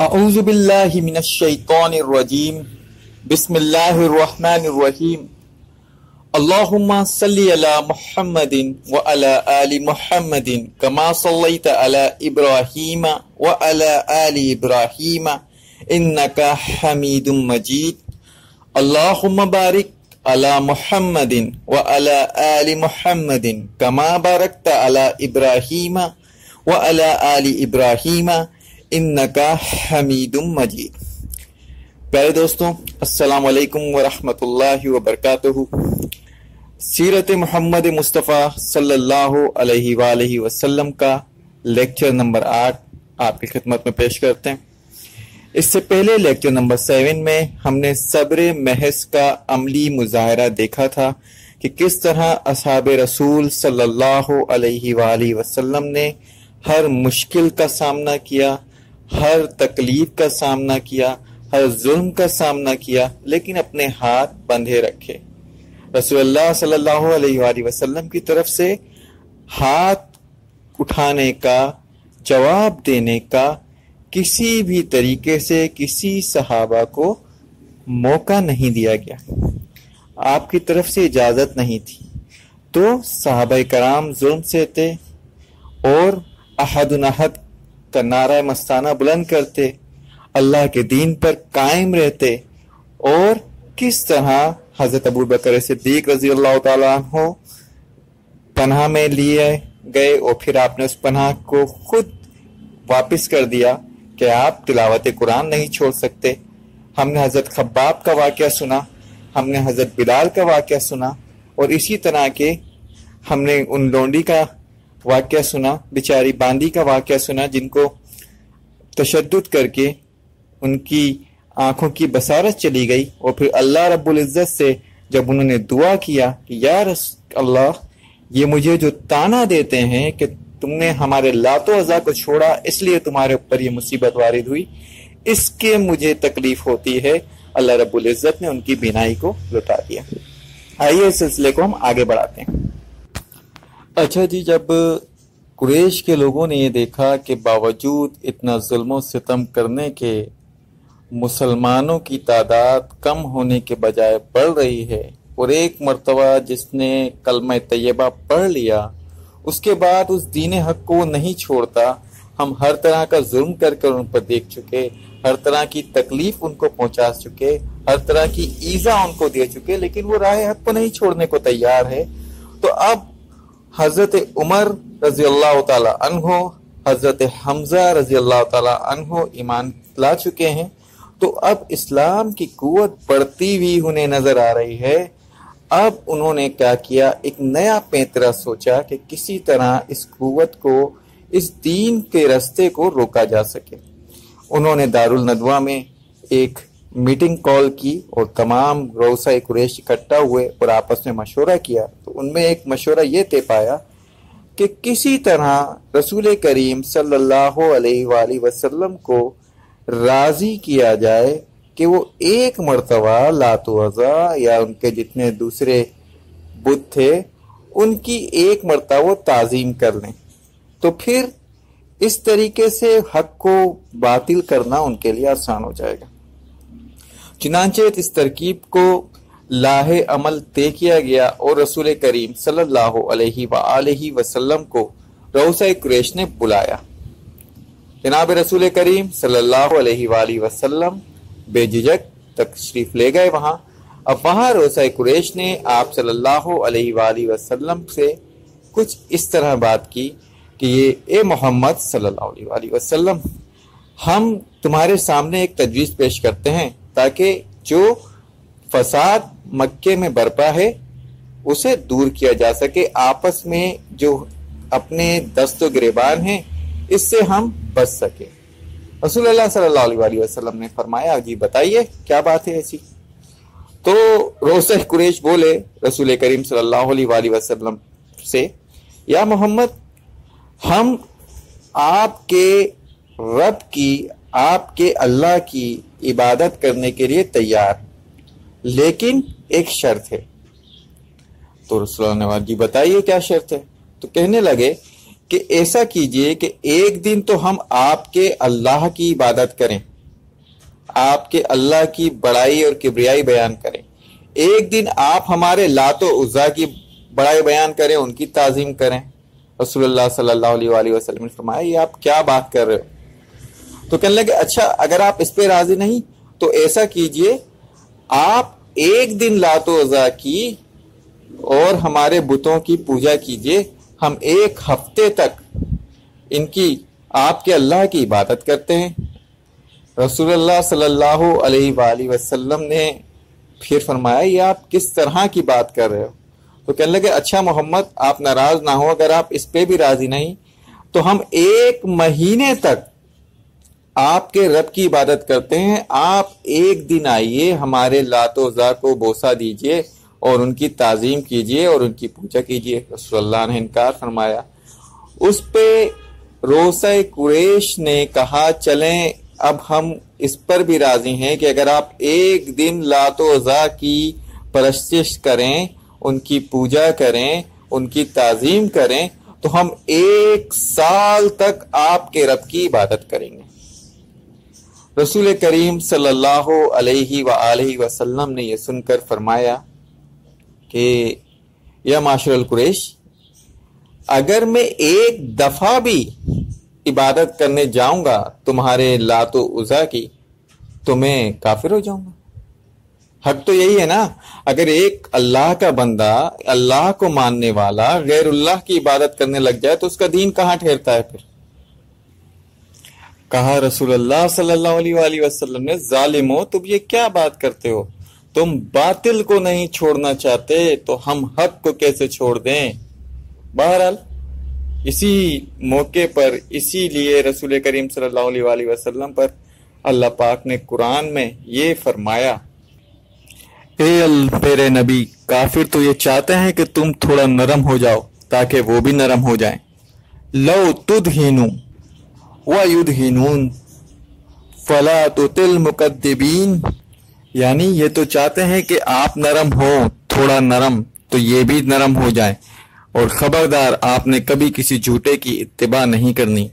اعوذ باللہ من الشیطان الرجیم بسم اللہ الرحمن الرحیم اللہم صلی علی محمد وعلی آل محمد کما صلیت علی ابراہیم وعلی آل ابراہیم انکا حمید مجید اللہم بارک علی محمد وعلی آل محمد کما بارکت علی ابراہیم وعلی آل ابراہیم انکا حمید مجید۔ پیارے دوستوں، السلام علیکم ورحمۃ اللہ وبرکاتہ۔ سیرت محمد مصطفیٰ صلی اللہ علیہ وآلہ وسلم کا لیکچر نمبر 8 آپ کی خدمت میں پیش کرتے ہیں۔ اس سے پہلے لیکچر نمبر 7 میں ہم نے صبر محض کا عملی مظاہرہ دیکھا تھا کہ کس طرح اصحاب رسول صلی اللہ علیہ وآلہ وسلم نے ہر مشکل کا سامنا کیا، ہر تکلیف کا سامنا کیا، ہر ظلم کا سامنا کیا، لیکن اپنے ہاتھ بندھے رکھے۔ رسول اللہ صلی اللہ علیہ وآلہ وسلم کی طرف سے ہاتھ اٹھانے کا، جواب دینے کا کسی بھی طریقے سے کسی صحابہ کو موقع نہیں دیا گیا، آپ کی طرف سے اجازت نہیں تھی۔ تو صحابہ کرام ظلم سے تھے اور احد احد کا نعرہ مستانہ بلند کرتے، اللہ کے دین پر قائم رہتے، اور کس طرح حضرت ابو بکر صدیق رضی اللہ تعالیٰ عنہ پناہ میں لیے گئے اور پھر آپ نے اس پناہ کو خود واپس کر دیا کہ آپ تلاوت قرآن نہیں چھوڑ سکتے۔ ہم نے حضرت خباب کا واقعہ سنا، ہم نے حضرت بلال کا واقعہ سنا، اور اسی طرح کے ہم نے ان لونڈی کا واقعہ سنا، بیچاری باندی کا واقعہ سنا، جن کو تشدد کر کے ان کی آنکھوں کی بصارت چلی گئی، اور پھر اللہ رب العزت سے جب انہوں نے دعا کیا کہ یا اللہ، یہ مجھے جو تانا دیتے ہیں کہ تم نے ہمارے لات و عزا کو چھوڑا اس لیے تمہارے اوپر یہ مصیبت وارد ہوئی، اس کے مجھے تکلیف ہوتی ہے، اللہ رب العزت نے ان کی بینائی کو لٹا دیا۔ آئیے اس سلسلے کو ہم آگے بڑھاتے ہیں۔ اچھا جی، جب قریش کے لوگوں نے یہ دیکھا کہ باوجود اتنا ظلم و ستم کرنے کے مسلمانوں کی تعداد کم ہونے کے بجائے بڑھ رہی ہے، اور ایک مرتبہ جس نے کلمہ طیبہ پڑھ لیا اس کے بعد اس دین حق کو نہیں چھوڑتا، ہم ہر طرح کا ظلم کر ان پر دیکھ چکے، ہر طرح کی تکلیف ان کو پہنچا چکے، ہر طرح کی ایذا ان کو دے چکے، لیکن وہ راہ حق کو نہیں چھوڑنے کو تیار ہے۔ تو اب حضرت عمر رضی اللہ تعالی عنہ، حضرت حمزہ رضی اللہ تعالی عنہ ایمان لا چکے ہیں، تو اب اسلام کی قوت بڑھتی ہوئی انہیں نظر آ رہی ہے۔ اب انہوں نے کیا کیا، ایک نیا پینترا سوچا کہ کسی طرح اس قوت کو، اس دین کے رستے کو روکا جا سکے۔ انہوں نے دارالندوہ میں ایک میٹنگ کال کی اور تمام رؤسائے قریش اکٹھا ہوئے اور آپس میں مشورہ کیا۔ تو ان میں ایک مشورہ یہ طے پایا کہ کسی طرح رسول کریم صلی اللہ علیہ وآلہ وسلم کو راضی کیا جائے کہ وہ ایک مرتبہ لات و عزا یا ان کے جتنے دوسرے بت تھے ان کی ایک مرتبہ وہ تعظیم کر لیں، تو پھر اس طریقے سے حق کو باطل کرنا ان کے لیے آسان ہو جائے گا۔ چنانچہ اس ترکیب کو لاہ عمل طے کیا گیا اور رسول کریم صلی اللہ علیہ وآلہ وسلم کو رؤسائے قریش نے بلایا۔ جناب رسول کریم صلی اللہ علیہ وآلہ وسلم بے جھجک تشریف لے گئے وہاں۔ اب وہاں رؤسائے قریش نے آپ صلی اللہ علیہ وآلہ وسلم سے کچھ اس طرح بات کی کہ یہ اے محمد صلی اللہ علیہ وآلہ وسلم، ہم تمہارے سامنے ایک تجویز پیش کرتے ہیں تاکہ جو فساد مکے میں برپا ہے اسے دور کیا جا سکے، آپس میں جو اپنے دست و گریبان ہیں اس سے ہم بچ سکے۔ رسول اللہ صلی اللہ علیہ وآلہ وسلم نے فرمایا جی بتائیے کیا بات ہے ایسی؟ تو رؤسائے قریش بولے رسول کریم صلی اللہ علیہ وآلہ وسلم سے، یا محمد، ہم آپ کے رب کی، آپ کے اللہ کی عبادت کرنے کے لیے تیار، لیکن ایک شرط ہے۔ تو رسول اللہ نے جی بتائیے کیا شرط ہے؟ تو کہنے لگے کہ ایسا کیجئے کہ ایک دن تو ہم آپ کے اللہ کی عبادت کریں، آپ کے اللہ کی بڑائی اور کبریائی بیان کریں، ایک دن آپ ہمارے لات و عزا کی بڑائی بیان کریں، ان کی تعظیم کریں۔ رسول اللہ صلی اللہ علیہ وآلہ وسلم نے فرمایا یہ آپ کیا بات کر رہے ہو؟ تو کہنے لگے اچھا اگر آپ اس پہ راضی نہیں تو ایسا کیجئے آپ ایک دن لات و عزا کی اور ہمارے بتوں کی پوجا کیجئے، ہم ایک ہفتے تک ان کی آپ کے اللہ کی عبادت کرتے ہیں۔ رسول اللہ صلی اللہ علیہ وآلہ وسلم نے پھر فرمایا یہ آپ کس طرح کی بات کر رہے ہو؟ تو کہنے لگے اچھا محمد آپ ناراض نہ ہو، اگر آپ اس پہ بھی راضی نہیں تو ہم ایک مہینے تک آپ کے رب کی عبادت کرتے ہیں، آپ ایک دن آئیے ہمارے لات و عزا کو بوسہ دیجئے اور ان کی تعظیم کیجئے اور ان کی پوجا کیجئے۔ رسول اللہ نے انکار فرمایا۔ اس پہ روسہ قریش نے کہا چلیں اب ہم اس پر بھی راضی ہیں کہ اگر آپ ایک دن لات و عزا کی پرستش کریں، ان کی پوجا کریں، ان کی تعظیم کریں تو ہم ایک سال تک آپ کے رب کی عبادت کریں گے۔ رسول کریم صلی اللہ علیہ وآلہ وسلم نے یہ سن کر فرمایا کہ یا معاشر القریش اگر میں ایک دفعہ بھی عبادت کرنے جاؤں گا تمہارے لات و عزا کی تو میں کافر ہو جاؤں گا۔ حق تو یہی ہے نا، اگر ایک اللہ کا بندہ اللہ کو ماننے والا غیر اللہ کی عبادت کرنے لگ جائے تو اس کا دین کہاں ٹھہرتا ہے؟ پھر کہا رسول اللہ صلی اللہ علیہ وآلہ وسلم نے ظالمو تم یہ کیا بات کرتے ہو؟ تم باطل کو نہیں چھوڑنا چاہتے تو ہم حق کو کیسے چھوڑ دیں؟ بہرحال اسی موقع پر اسی لیے رسول کریم صلی اللہ علیہ وآلہ وسلم پر اللہ پاک نے قرآن میں یہ فرمایا اے پیرے نبی کافر تو یہ چاہتے ہیں کہ تم تھوڑا نرم ہو جاؤ تاکہ وہ بھی نرم ہو جائیں۔ لو تدہنوا ویدہنون فلا تطع المکذبین، یعنی یہ تو چاہتے ہیں کہ آپ نرم ہو تھوڑا نرم تو یہ بھی نرم ہو جائیں، اور خبردار آپ نے کبھی کسی جھوٹے کی اتباع نہیں کرنی۔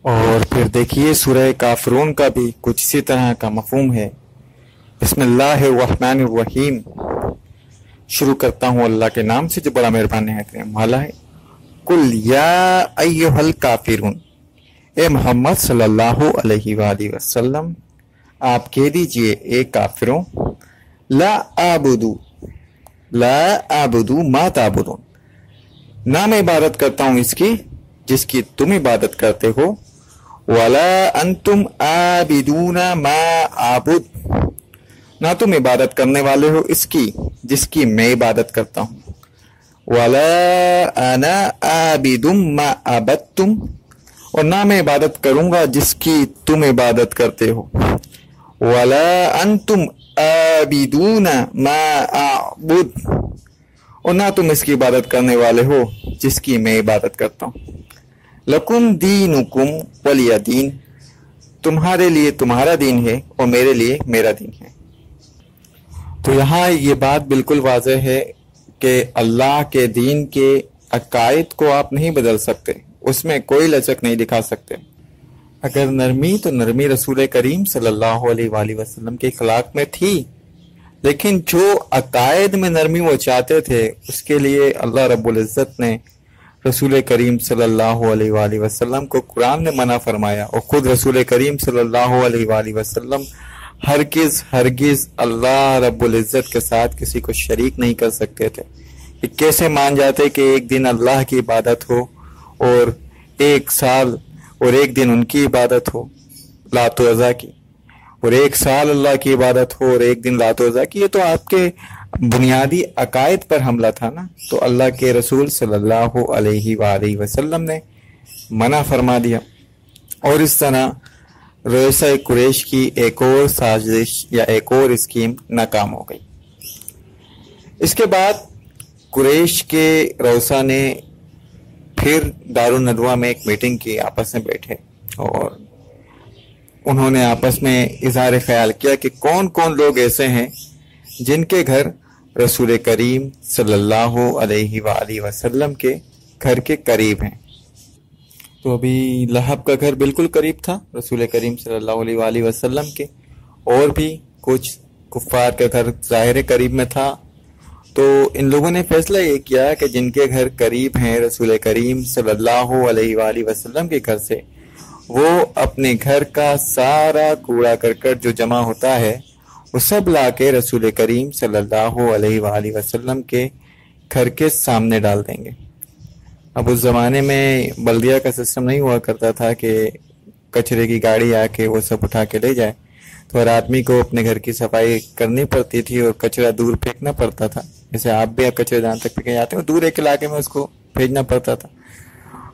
اور پھر دیکھیے سورہ کافرون کا بھی کچھ اسی طرح کا مفہوم ہے۔ بسم اللہ الرحمن الرحیم، شروع کرتا ہوں اللہ کے نام سے جو بڑا مہربان نہایت رحم والا ہے۔ قل یا ایھا الکافرون، اے محمد صلی اللہ علیہ وآلہ وسلم آپ کہہ دیجئے اے کافروں، لا اعبدو ما تعبدون، نہ میں عبادت کرتا ہوں اس کی جس کی تم عبادت کرتے ہو، ولا انتم عابدون ما اعبد، نہ تم عبادت کرنے والے ہو اس کی جس کی میں عبادت کرتا ہوں، ولا انا عابد ما عبدتم، اور نہ میں عبادت کروں گا جس کی تم عبادت کرتے ہو، ولا انتم عابدون ما اعبد، اور نہ تم اس کی عبادت کرنے والے ہو جس کی میں عبادت کرتا ہوں۔ لکم دینکم ولی دین، تمہارے لیے تمہارا دین ہے اور میرے لیے میرا دین ہے۔ تو یہاں یہ بات بالکل واضح ہے کہ اللہ کے دین کے عقائد کو آپ نہیں بدل سکتے، اس میں کوئی لچک نہیں دکھا سکتے۔ اگر نرمی تو نرمی رسول کریم صلی اللہ علیہ وآلہ وسلم کے اخلاق میں تھی، لیکن جو عقائد میں نرمی وہ چاہتے تھے اس کے لیے اللہ رب العزت نے رسول کریم صلی اللہ علیہ وآلہ وسلم کو قرآن نے منع فرمایا، اور خود رسول کریم صلی اللہ علیہ وآلہ وسلم ہرگز اللہ رب العزت کے ساتھ کسی کو شریک نہیں کر سکتے تھے۔ کہ کیسے مان جاتے کہ ایک دن اللہ کی عبادت ہو اور ایک سال اور ایک دن ان کی عبادت ہو لات و عزا کی، اور ایک سال اللہ کی عبادت ہو اور ایک دن لات و عزا کی؟ یہ تو آپ کے بنیادی عقائد پر حملہ تھا نا۔ تو اللہ کے رسول صلی اللہ علیہ وآلہ وسلم نے منع فرما دیا، اور اس طرح روسہ قریش کی ایک اور سازش یا ایک اور اسکیم ناکام ہو گئی۔ اس کے بعد قریش کے روسہ نے پھر دارالندوہ میں ایک میٹنگ کی، آپس میں بیٹھے اور انہوں نے آپس میں اظہار خیال کیا کہ کون کون لوگ ایسے ہیں جن کے گھر رسول کریم صلی اللہ علیہ وآلہ وسلم کے گھر کے قریب ہیں۔ تو ابھی لہب کا گھر بالکل قریب تھا رسول کریم صلی اللہ علیہ وآلہ وسلم کے، اور بھی کچھ کفار کا گھر ظاہر قریب میں تھا۔ تو ان لوگوں نے فیصلہ یہ کیا کہ جن کے گھر قریب ہیں رسول کریم صلی اللہ علیہ وآلہ وسلم کے گھر سے، وہ اپنے گھر کا سارا کوڑا کرکٹ جو جمع ہوتا ہے وہ سب لا کے رسول کریم صلی اللہ علیہ وآلہ وسلم کے گھر کے سامنے ڈال دیں گے۔ اب اس زمانے میں بلدیہ کا سسٹم نہیں ہوا کرتا تھا کہ کچرے کی گاڑی آ کے وہ سب اٹھا کے لے جائے، تو ہر آدمی کو اپنے گھر کی صفائی کرنی پڑتی تھی اور کچرا دور پھینکنا پڑتا تھا۔ جیسے آپ بھی کچرے جہاں تک پھینکے جاتے ہیں دور ایک علاقے میں اس کو بھیجنا پڑتا تھا۔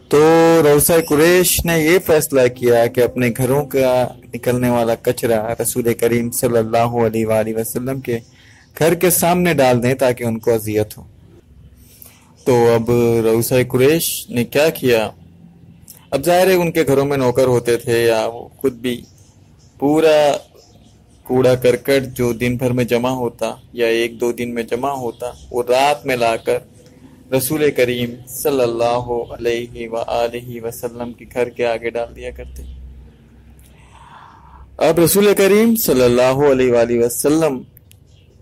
تو روسا قریش نے یہ فیصلہ کیا کہ اپنے گھروں کا نکلنے والا کچرا رسول کریم صلی اللہ علیہ وآلہ وسلم کے گھر کے سامنے ڈال دیں تاکہ ان کو اذیت ہو۔ تو اب روسا قریش نے کیا کیا، اب ظاہر ہے ان کے گھروں میں نوکر ہوتے تھے یا وہ خود بھی پورا کوڑا کرکٹ جو دن بھر میں جمع ہوتا یا ایک دو دن میں جمع ہوتا وہ رات میں لا کر رسول کریم صلی اللہ علیہ وآلہ وسلم کے گھر کے آگے ڈال دیا کرتے۔ اب رسول کریم صلی اللہ علیہ وآلہ وسلم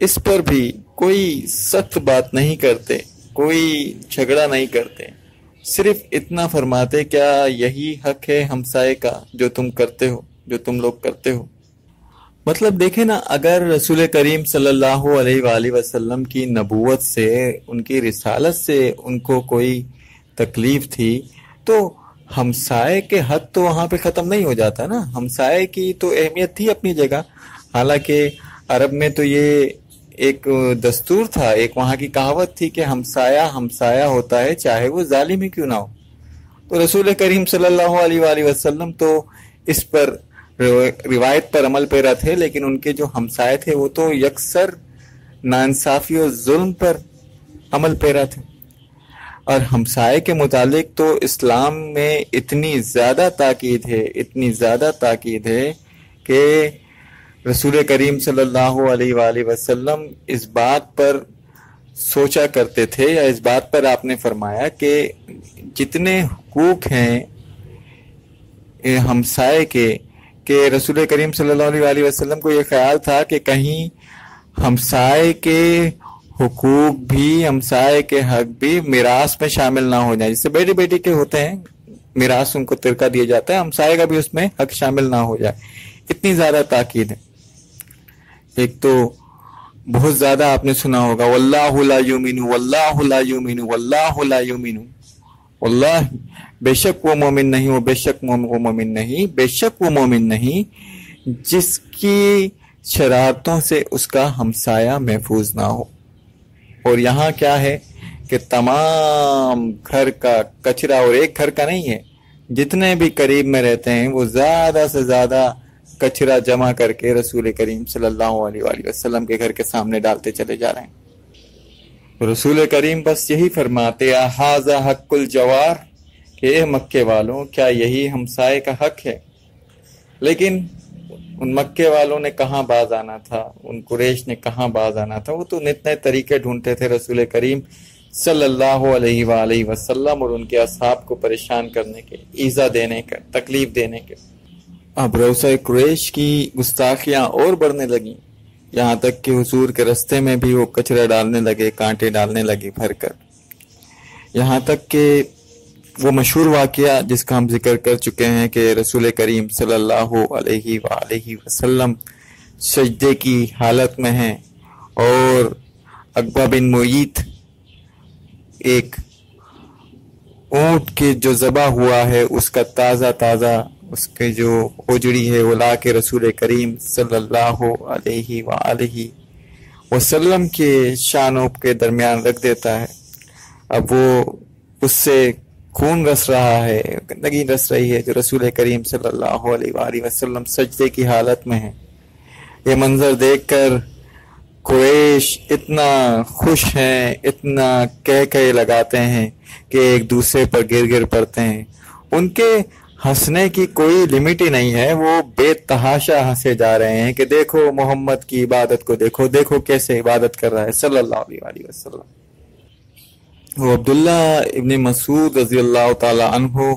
اس پر بھی کوئی سخت بات نہیں کرتے، کوئی جھگڑا نہیں کرتے، صرف اتنا فرماتے کیا یہی حق ہے ہمسائے کا جو تم کرتے ہو، جو تم لوگ کرتے ہو۔ مطلب دیکھیں نا، اگر رسول کریم صلی اللہ علیہ وآلہ وسلم کی نبوت سے، ان کی رسالت سے ان کو کوئی تکلیف تھی تو ہمسائے کے حق تو وہاں پہ ختم نہیں ہو جاتا نا۔ ہمسائے کی تو اہمیت تھی اپنی جگہ، حالانکہ عرب میں تو یہ ایک دستور تھا، ایک وہاں کی کہاوت تھی کہ ہمسایہ ہمسایہ ہوتا ہے چاہے وہ ظالم ہی کیوں نہ ہو۔ تو رسول کریم صلی اللہ علیہ وآلہ وسلم تو اس پر روایت پر عمل پیرا تھے، لیکن ان کے جو ہمسائے تھے وہ تو یکسر ناانصافی اور ظلم پر عمل پیرا تھے۔ اور ہمسائے کے متعلق تو اسلام میں اتنی زیادہ تاکید ہے، اتنی زیادہ تاکید ہے کہ رسول کریم صلی اللہ علیہ وآلہ وسلم اس بات پر سوچا کرتے تھے، یا اس بات پر آپ نے فرمایا کہ جتنے حقوق ہیں ہمسائے کے، کہ رسول کریم صلی اللہ علیہ وآلہ وسلم کو یہ خیال تھا کہ کہیں ہمسائے کے حقوق بھی، ہمسائے کے حق بھی میراث میں شامل نہ ہو جائیں۔ جیسے بیٹی بیٹی کے ہوتے ہیں میراث ان کو ترکہ دیا جاتا ہے، ہمسائے کا بھی اس میں حق شامل نہ ہو جائے، اتنی زیادہ تاکید ہے۔ ایک تو بہت زیادہ آپ نے سنا ہوگا واللہ لا یؤمن واللہ لا یؤمن واللہ لا یؤمن، واللہ بے شک وہ مومن نہیں، وہ بے شک وہ مومن نہیں، بے شک وہ مومن نہیں جس کی شرارتوں سے اس کا ہمسایہ محفوظ نہ ہو۔ اور یہاں کیا ہے کہ تمام گھر کا کچرا، اور ایک گھر کا نہیں ہے، جتنے بھی قریب میں رہتے ہیں وہ زیادہ سے زیادہ کچرا جمع کر کے رسول کریم صلی اللہ علیہ وآلہ وسلم کے گھر کے سامنے ڈالتے چلے جا رہے ہیں۔ رسول کریم بس یہی فرماتے ھذا حق الجوار، کہ اے مکے والوں کیا یہی ہمسائے کا حق ہے؟ لیکن ان مکے والوں نے کہاں باز آنا تھا، ان قریش نے کہاں باز آنا تھا، وہ تو نت نئے طریقے ڈھونڈتے تھے رسول کریم صلی اللہ علیہ وآلہ وسلم اور ان کے اصحاب کو پریشان کرنے کے، ایذا دینے کے، تکلیف دینے کے۔ اب روسا قریش کی گستاخیاں اور بڑھنے لگیں، یہاں تک کہ حضور کے رستے میں بھی وہ کچرا ڈالنے لگے، کانٹے ڈالنے لگے بھر کر، یہاں تک کہ وہ مشہور واقعہ جس کا ہم ذکر کر چکے ہیں کہ رسول کریم صلی اللہ علیہ وآلہ وسلم سجدے کی حالت میں ہیں اور عقبہ بن معیط ایک اونٹ کے جو ذبح ہوا ہے اس کا تازہ تازہ اس کے جو اجڑی ہے وہ لا کے رسول کریم صلی اللہ علیہ وآلہ وسلم کے شانوں کے درمیان رکھ دیتا ہے۔ اب وہ اس سے خون رس رہا ہے، گندگی رس رہی ہے، جو رسول کریم صلی اللہ علیہ وآلہ وسلم سجدے کی حالت میں ہیں۔ یہ منظر دیکھ کر قریش اتنا خوش ہیں، اتنا کہہ لگاتے ہیں کہ ایک دوسرے پر گر گر پڑتے ہیں۔ ان کے ہنسنے کی کوئی لمٹ ہی نہیں ہے، وہ بے تحاشا ہنسے جا رہے ہیں کہ دیکھو محمد کی عبادت کو، دیکھو دیکھو کیسے عبادت کر رہا ہے صلی اللہ علیہ وآلہ وسلم۔ وہ عبداللہ ابن مسعود رضی اللہ تعالی عنہ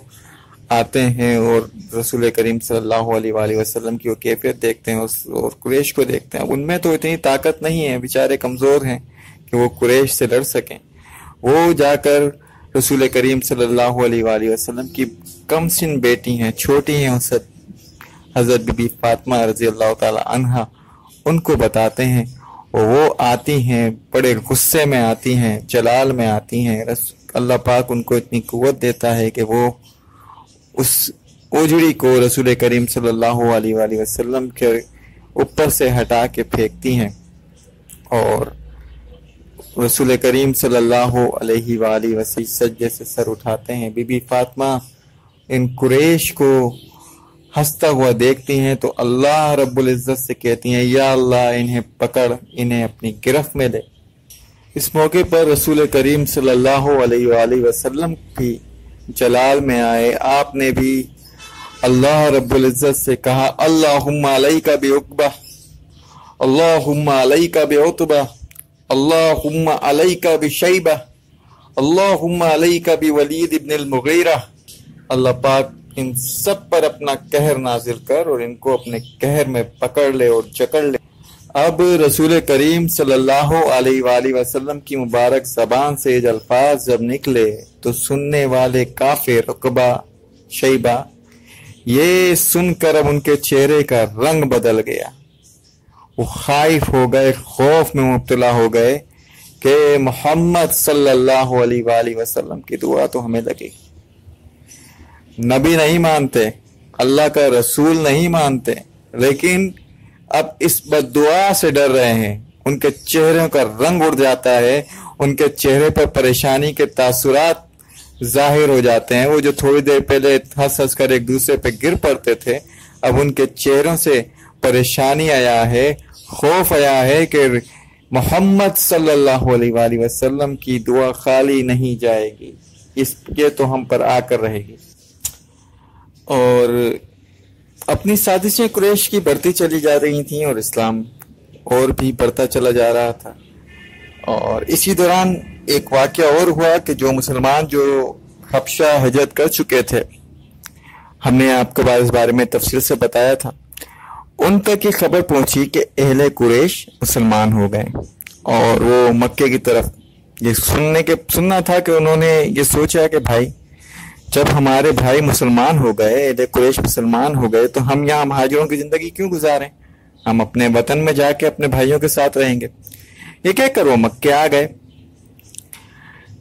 آتے ہیں اور رسول کریم صلی اللہ علیہ وآلہ وسلم کی وہ کیفیت دیکھتے ہیں اور قریش کو دیکھتے ہیں. ان میں تو اتنی طاقت نہیں ہے، بیچارے کمزور ہیں کہ وہ قریش سے لڑ سکیں. وہ جا کر رسول کریم صلی اللہ علیہ وآلہ وسلم کی کم سن بیٹی ہیں، چھوٹی ہیں اس حضرت بی بی فاطمہ رضی اللہ تعالی عنہا، ان کو بتاتے ہیں. اور وہ آتی ہیں، بڑے غصے میں آتی ہیں، جلال میں آتی ہیں. اللہ پاک ان کو اتنی قوت دیتا ہے کہ وہ اس اوجڑی کو رسول کریم صلی اللہ علیہ وآلہ وسلم کے اوپر سے ہٹا کے پھینکتی ہیں اور رسول کریم صلی اللہ علیہ وآلہ وسلم سجدے سے سر اٹھاتے ہیں. بی بی فاطمہ ان قریش کو ہنستا ہوا دیکھتی ہیں تو اللہ رب العزت سے کہتی ہیں، یا اللہ انہیں پکڑ، انہیں اپنی گرفت میں لے. اس موقع پر رسول کریم صلی اللہ علیہ وآلہ وسلم بھی جلال میں آئے. آپ نے بھی اللہ رب العزت سے کہا، اللہم علیک بعقبہ، اللہم علیک بعتبہ، اللہم علیک بشیبہ، اللہم علیک بولید ابن المغیرہ. اللہ پاک ان سب پر اپنا قہر نازل کر اور ان کو اپنے قہر میں پکڑ لے اور جکڑ لے. اب رسول کریم صلی اللہ علیہ وآلہ وسلم کی مبارک زبان سے یہ الفاظ جب نکلے تو سننے والے کافر عقبہ شیبہ یہ سن کر اب ان کے چہرے کا رنگ بدل گیا. وہ خائف ہو گئے، خوف میں مبتلا ہو گئے کہ محمد صلی اللہ علیہ وآلہ وسلم کی دعا تو ہمیں لگے. نبی نہیں مانتے، اللہ کا رسول نہیں مانتے، لیکن اب اس بد دعا سے ڈر رہے ہیں. ان کے چہروں کا رنگ اڑ جاتا ہے، ان کے چہرے پر پریشانی کے تاثرات ظاہر ہو جاتے ہیں. وہ جو تھوڑی دیر پہلے ہنس ہنس کر ایک دوسرے پہ گر پڑتے تھے، اب ان کے چہروں سے پریشانی آیا ہے، خوف آیا ہے کہ محمد صلی اللہ علیہ وآلہ وسلم کی دعا خالی نہیں جائے گی، اس یہ تو ہم پر آ کر رہے گی. اور اپنی سازشیں قریش کی بڑھتی چلی جا رہی تھیں اور اسلام اور بھی بڑھتا چلا جا رہا تھا. اور اسی دوران ایک واقعہ اور ہوا کہ جو مسلمان جو حبشہ ہجرت کر چکے تھے، ہم نے آپ کو اس بارے میں تفصیل سے بتایا تھا، ان تک یہ خبر پہنچی کہ اہل قریش مسلمان ہو گئے. اور وہ مکے کی طرف یہ سننا تھا کہ انہوں نے یہ سوچا کہ بھائی جب ہمارے بھائی مسلمان ہو گئے، اہل قریش مسلمان ہو گئے، تو ہم یہاں مہاجروں کی زندگی کیوں گزاریں؟ ہم اپنے وطن میں جا کے اپنے بھائیوں کے ساتھ رہیں گے. یہ کہہ کر وہ مکے آ گئے.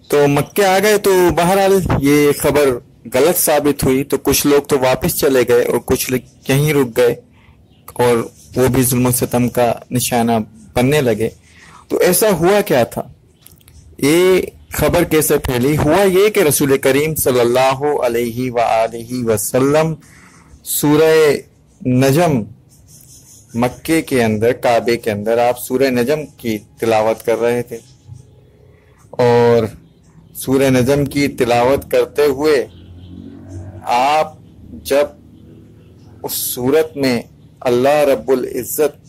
تو بہرحال یہ خبر غلط ثابت ہوئی تو کچھ لوگ تو واپس چلے گئے اور کچھ لوگ یہیں رک گئے اور وہ بھی ظلم و ستم کا نشانہ بننے لگے. تو ایسا ہوا کیا تھا؟ یہ خبر کیسے پھیلی؟ ہوا یہ کہ رسول کریم صلی اللہ علیہ وآلہ وسلم سورہ نجم مکے کے اندر، کعبے کے اندر آپ سورہ نجم کی تلاوت کر رہے تھے. اور سورہ نجم کی تلاوت کرتے ہوئے آپ جب اس صورت میں اللہ رب العزت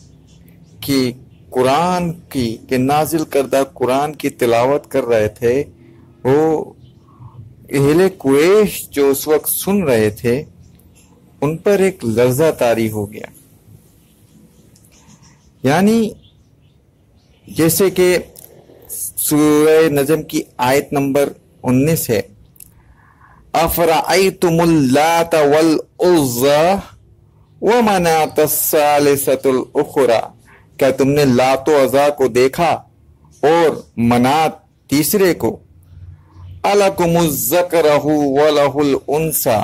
کی قرآن کی کہ نازل کردہ قرآن کی تلاوت کر رہے تھے، وہ اہل قریش جو اس وقت سن رہے تھے ان پر ایک لرزہ طاری ہو گیا. یعنی جیسے کہ سورہ نجم کی آیت نمبر 19 ہے، افرأیتم اللات والعزی ومناۃ الثالثۃ الاخری، کیا تم نے لات و عزا کو دیکھا اور منات تیسرے کو؟ الکم الذکر ولہ الانثی،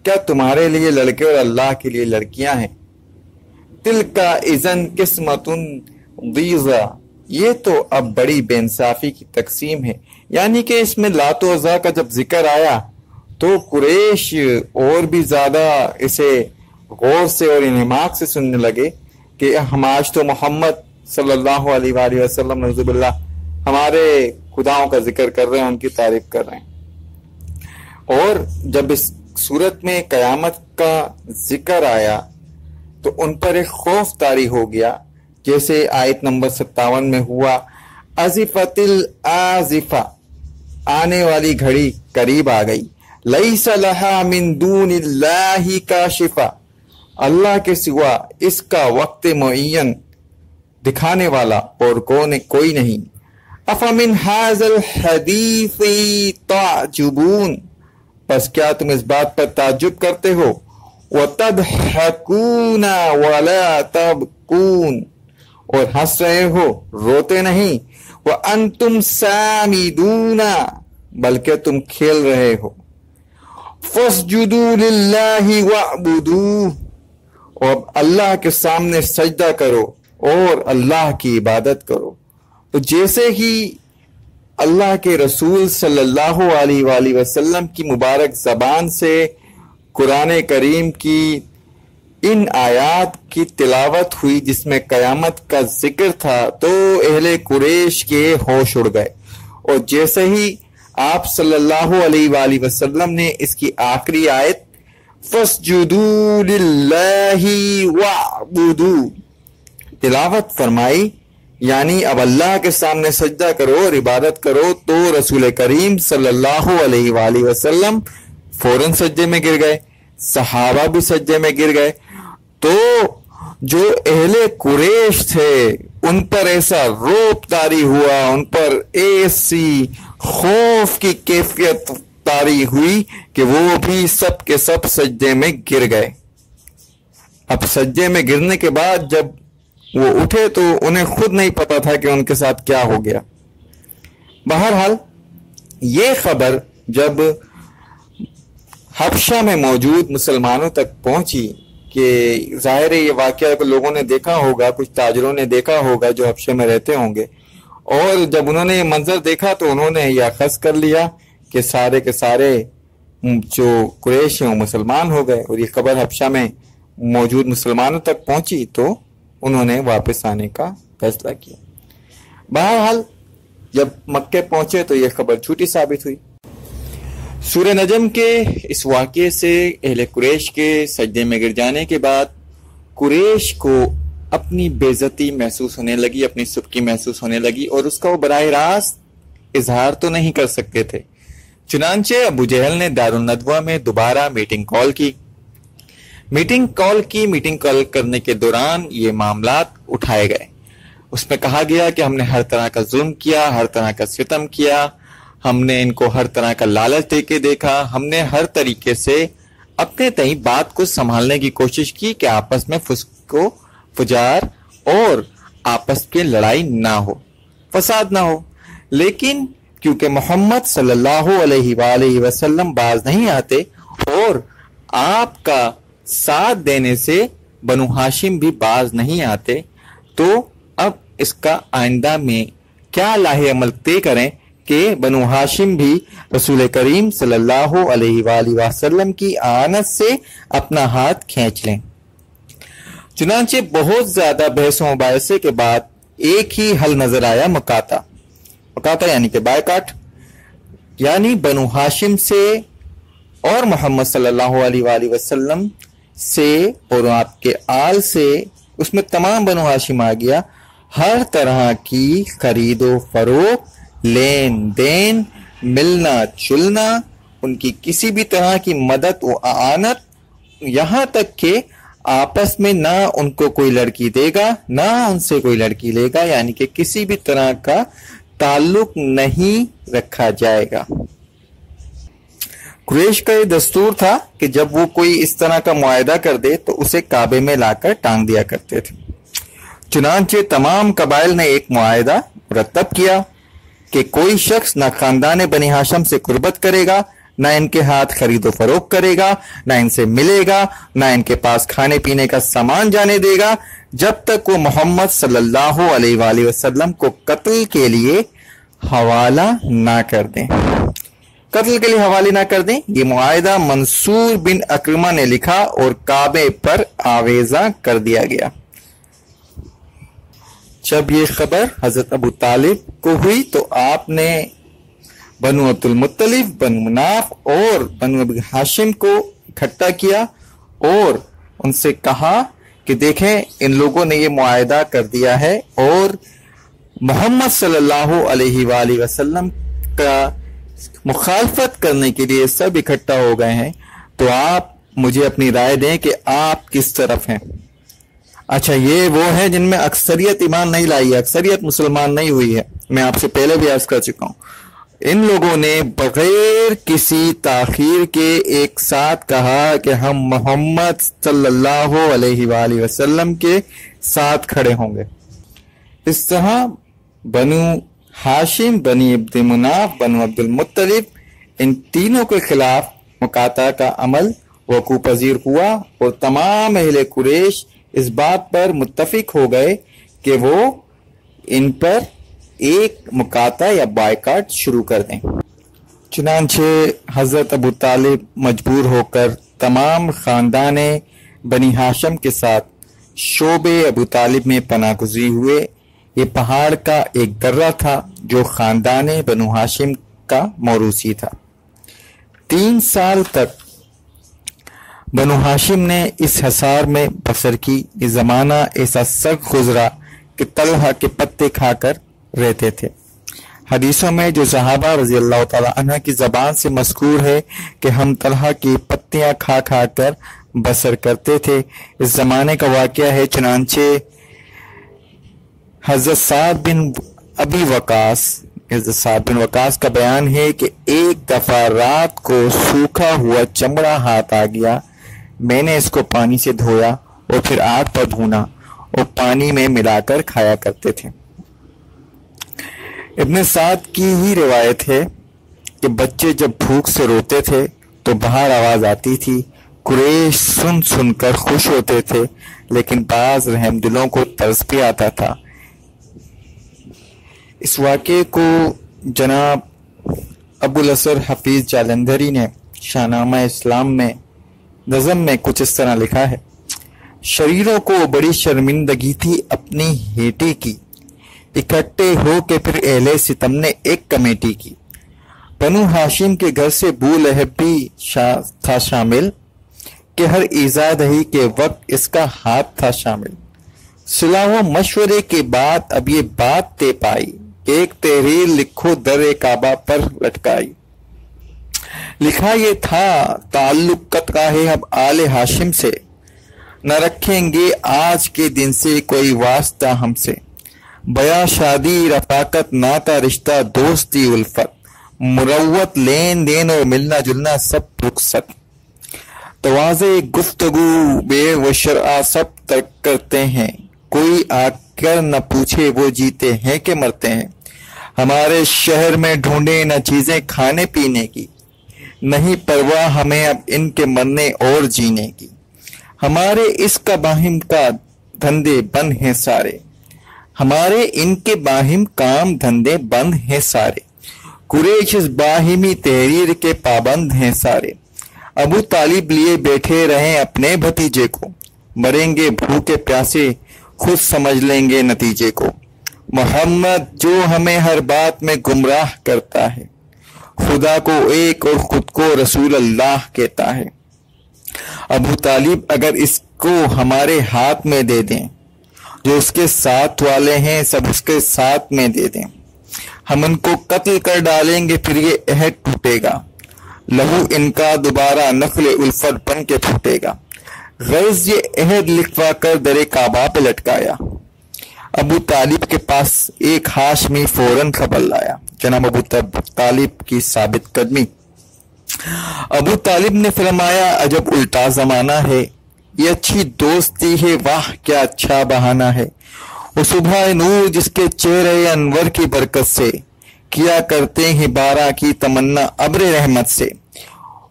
کیا تمہارے لیے لڑکے اور اللہ کے لیے لڑکیاں ہیں؟ تلک اذن قسمۃ ضیزی، یہ تو اب بڑی بے انصافی کی تقسیم ہے. یعنی کہ اس میں لات و عزا کا جب ذکر آیا تو قریش اور بھی زیادہ اسے غور سے اور انہماک سے سننے لگے کہ ہم آج تو محمد صلی اللہ علیہ وآلہ وسلم نعوذ باللہ ہمارے خداؤں کا ذکر کر رہے ہیں، ان کی تعریف کر رہے ہیں. اور جب اس صورت میں قیامت کا ذکر آیا تو ان پر ایک خوف طاری ہو گیا، جیسے آیت نمبر 57 میں ہوا، ازفت الازفہ، آنے والی گھڑی قریب آ گئی. لَيْسَ لَهَا مِن دُونِ اللَّهِ كَاشِفًا، اللہ کے سوا اس کا وقت معین دکھانے والا اور کوئی نہیں۔ أَفَمِنْ هَذَا الْحَدِيثِ تَعْجُبُونَ، پس کیا تم اس بات پر تعجب کرتے ہو؟ وَتَضْحَكُونَ وَلَا تَبْكُونَ، اور ہنس رہے ہو روتے نہیں۔ وَأَنْتُمْ سَامِدُونَ، بلکہ تم کھیل رہے ہو۔ فَاسْجُدُوا لِلَّهِ وَاعْبُدُوهُ، اور اللہ کے سامنے سجدہ کرو اور اللہ کی عبادت کرو۔ تو جیسے ہی اللہ کے رسول صلی اللہ علیہ وآلہ وسلم کی مبارک زبان سے قرآن کریم کی ان آیات کی تلاوت ہوئی جس میں قیامت کا ذکر تھا، تو اہل قریش کے ہوش اڑ گئے، اور جیسے ہی آپ صلی اللہ علیہ وآلہ وسلم نے اس کی آخری آیت فَاسْجُدُوا لِلَّهِ وَاعْبُدُوا تلاوت فرمائی، یعنی اب اللہ کے سامنے سجدہ کرو اور عبادت کرو، تو رسول کریم صلی اللہ علیہ وآلہ وسلم فوراً سجدے میں گر گئے، صحابہ بھی سجدے میں گر گئے۔ تو جو اہل قریش تھے ان پر ایسا رعب طاری ہوا، ان پر ایسی خوف کی کیفیت طاری ہوئی کہ وہ بھی سب کے سب سجدے میں گر گئے۔ اب سجدے میں گرنے کے بعد جب وہ اٹھے تو انہیں خود نہیں پتا تھا کہ ان کے ساتھ کیا ہو گیا۔ بہرحال یہ خبر جب حبشہ میں موجود مسلمانوں تک پہنچی کہ ظاہر ہے یہ واقعہ کو لوگوں نے دیکھا ہوگا، کچھ تاجروں نے دیکھا ہوگا جو حبشے میں رہتے ہوں گے، اور جب انہوں نے یہ منظر دیکھا تو انہوں نے یہ اخذ کر لیا کہ سارے کے سارے جو قریش ہیں وہ مسلمان ہو گئے، اور یہ خبر حبشہ میں موجود مسلمانوں تک پہنچی تو انہوں نے واپس آنے کا فیصلہ کیا۔ بہرحال جب مکے پہنچے تو یہ خبر جھوٹی ثابت ہوئی۔ سورہ نجم کے اس واقعے سے اہل قریش کے سجدے میں گر جانے کے بعد قریش کو اپنی بے عزتی محسوس ہونے لگی، اپنی سبکی محسوس ہونے لگی، اور اس کا وہ براہ راست اظہار تو نہیں کر سکتے تھے۔ چنانچہ ابو جہل نے دارالندوہ میں دوبارہ میٹنگ کال کرنے کے دوران یہ معاملات اٹھائے گئے۔ اس میں کہا گیا کہ ہم نے ہر طرح کا ظلم کیا، ہر طرح کا ستم کیا، ہم نے ان کو ہر طرح کا لالچ دے کے دیکھا، ہم نے ہر طریقے سے اپنے تئیں بات کو سنبھالنے کی کوشش کی کہ آپس میں فسق و فجار اور آپس کی لڑائی نہ ہو، فساد نہ ہو، لیکن کیونکہ محمد صلی اللہ علیہ وآلہ وسلم باز نہیں آتے اور آپ کا ساتھ دینے سے بنو ہاشم بھی باز نہیں آتے، تو اب اس کا آئندہ میں کیا لاہ عمل طے کریں کہ بنو ہاشم بھی رسول کریم صلی اللہ علیہ وآلہ وسلم کی آنت سے اپنا ہاتھ کھینچ لیں۔ چنانچہ بہت زیادہ بحث و مباحثے کے بعد ایک ہی حل نظر آیا، مکاتا یعنی کہ بائیکاٹ، یعنی بنو ہاشم سے اور محمد صلی اللہ علیہ وآلہ وسلم سے اور آپ کے آل سے، اس میں تمام بنو ہاشم آ گیا، ہر طرح کی خرید و فروخت، لین دین، ملنا جلنا، ان کی کسی بھی طرح کی مدد و اعانت، یہاں تک کہ آپس میں نہ ان کو کوئی لڑکی دے گا نہ ان سے کوئی لڑکی لے گا، یعنی کہ کسی بھی طرح کا تعلق نہیں رکھا جائے گا۔ قریش کا یہ دستور تھا کہ جب وہ کوئی اس طرح کا معاہدہ کر دے تو اسے کعبے میں لا کر ٹانگ دیا کرتے تھے۔ چنانچہ تمام قبائل نے ایک معاہدہ مرتب کیا کہ کوئی شخص نہ خاندان بنی ہاشم سے قربت کرے گا، نہ ان کے ہاتھ خرید و فروخت کرے گا، نہ ان سے ملے گا، نہ ان کے پاس کھانے پینے کا سامان جانے دے گا، جب تک وہ محمد صلی اللہ علیہ وآلہ وسلم کو قتل کے لیے حوالہ نہ کر دیں۔ قتل کے لیے حوالے نہ کر دیں، یہ معاہدہ منصور بن اکرمہ نے لکھا اور کعبے پر آویزاں کر دیا گیا۔ جب یہ خبر حضرت ابو طالب کو ہوئی تو آپ نے بنو عبد المطلب، بنو مناف اور بنو ہاشم کو اکٹھا کیا اور ان سے کہا کہ دیکھیں ان لوگوں نے یہ معاہدہ کر دیا ہے اور محمد صلی اللہ علیہ وآلہ وسلم کا مخالفت کرنے کے لیے سب اکٹھا ہو گئے ہیں، تو آپ مجھے اپنی رائے دیں کہ آپ کس طرف ہیں۔ اچھا، یہ وہ ہے جن میں اکثریت ایمان نہیں لائی ہے، اکثریت مسلمان نہیں ہوئی ہے۔ میں آپ سے پہلے بھی عرض کر چکا ہوں، ان لوگوں نے بغیر کسی تاخیر کے ایک ساتھ کہا کہ ہم محمد صلی اللہ علیہ وآلہ وسلم کے ساتھ کھڑے ہوں گے۔ اس طرح بنو ہاشم، بنی عبد مناف، بنو عبد المطلب، ان تینوں کے خلاف مقاطعہ کا عمل وقوع پذیر ہوا، اور تمام اہل قریش اس بات پر متفق ہو گئے کہ وہ ان پر ایک مقاطعہ یا بائیکاٹ شروع کر دیں۔ چنانچہ حضرت ابو طالب مجبور ہو کر تمام خاندان بنی ہاشم کے ساتھ شعب ابو طالب میں پناہ گزین ہوئے۔ یہ پہاڑ کا ایک درہ تھا جو خاندان بنو ہاشم کا موروثی تھا۔ 3 سال تک بنو ہاشم نے اس حصار میں بسر کی۔ یہ زمانہ ایسا سخت گزرا کہ طلحہ کے پتے کھا کر رہتے تھے۔ حدیثوں میں جو صحابہ رضی اللہ تعالی عنہ کی زبان سے مذکور ہے کہ ہم طلحہ کی پتیاں کھا کھا کر بسر کرتے تھے، اس زمانے کا واقعہ ہے۔ چنانچہ حضرت سعد بن وقاص کا بیان ہے کہ ایک دفعہ رات کو سوکھا ہوا چمڑا ہاتھ آ گیا، میں نے اس کو پانی سے دھویا اور پھر آگ پر بھونا اور پانی میں ملا کر کھایا کرتے تھے۔ ابن سعد کی ہی روایت ہے کہ بچے جب بھوک سے روتے تھے تو باہر آواز آتی تھی، قریش سن سن کر خوش ہوتے تھے، لیکن بعض رحم دلوں کو ترس بھی آتا تھا۔ اس واقعے کو جناب ابو الاسر حفیظ جالندھری نے شاہنامہ اسلام میں نظم میں کچھ اس طرح لکھا ہے: شریروں کو بڑی شرمندگی تھی اپنی ہیٹی کی، اکٹھے ہو کے پھر اہل ستم نے ایک کمیٹی کی۔ بنو ہاشم کے گھر سے بو لہب بھی تھا شامل، کہ ہر ایذا دہی کے وقت اس کا ہاتھ تھا شامل۔ صلاح و مشورے کے بعد اب یہ بات طے پائی کہ ایک تحریر لکھو در کعبہ پر لٹکائی۔ لکھا یہ تھا تعلق قطع ہے اب آل ہاشم سے، نہ رکھیں گے آج کے دن سے کوئی واسطہ ہم سے۔ بیاں شادی رفاقت ناتا رشتہ دوستی الفت، مروت لین دین اور ملنا جلنا سب رخصت۔ تواضع گفتگو بے و شرع سب ترک کرتے ہیں، کوئی آ کر نہ پوچھے وہ جیتے ہیں کہ مرتے ہیں۔ ہمارے شہر میں ڈھونڈے نہ چیزیں کھانے پینے کی، نہیں پرواہ ہمیں اب ان کے مرنے اور جینے کی۔ ہمارے اس کا باہم کا دھندے بند ہیں سارے، ہمارے ان کے باہم کام دھندے بند ہیں سارے۔ قریش اس باہمی تحریر کے پابند ہیں سارے۔ ابو طالب لیے بیٹھے رہیں اپنے بھتیجے کو، مریں گے بھوکے پیاسے خود سمجھ لیں گے نتیجے کو۔ محمد جو ہمیں ہر بات میں گمراہ کرتا ہے، خدا کو ایک اور خود کو رسول اللہ کہتا ہے۔ ابو طالب اگر اس کو ہمارے ہاتھ میں دے دیں، جو اس کے ساتھ والے ہیں سب اس کے ساتھ میں دے دیں، ہم ان کو قتل کر ڈالیں گے پھر یہ عہد ٹوٹے گا، لہو ان کا دوبارہ نخل الفت بن کے پھوٹے گا۔ غرض یہ عہد لکھوا کر در کعبہ پہ لٹکایا۔ ابو طالب کے پاس ایک ہاشمی فوراً خبر لایا، جناب ابو طالب کی ثابت قدمی۔ ابو طالب نے فرمایا عجب الٹا زمانہ ہے، یہ اچھی دوستی ہے، واہ کیا اچھا بہانہ ہے۔ وہ صبح نور جس کے چہرے انور کی برکت سے، کیا کرتے ہیں بارہ کی تمنا ابر رحمت سے۔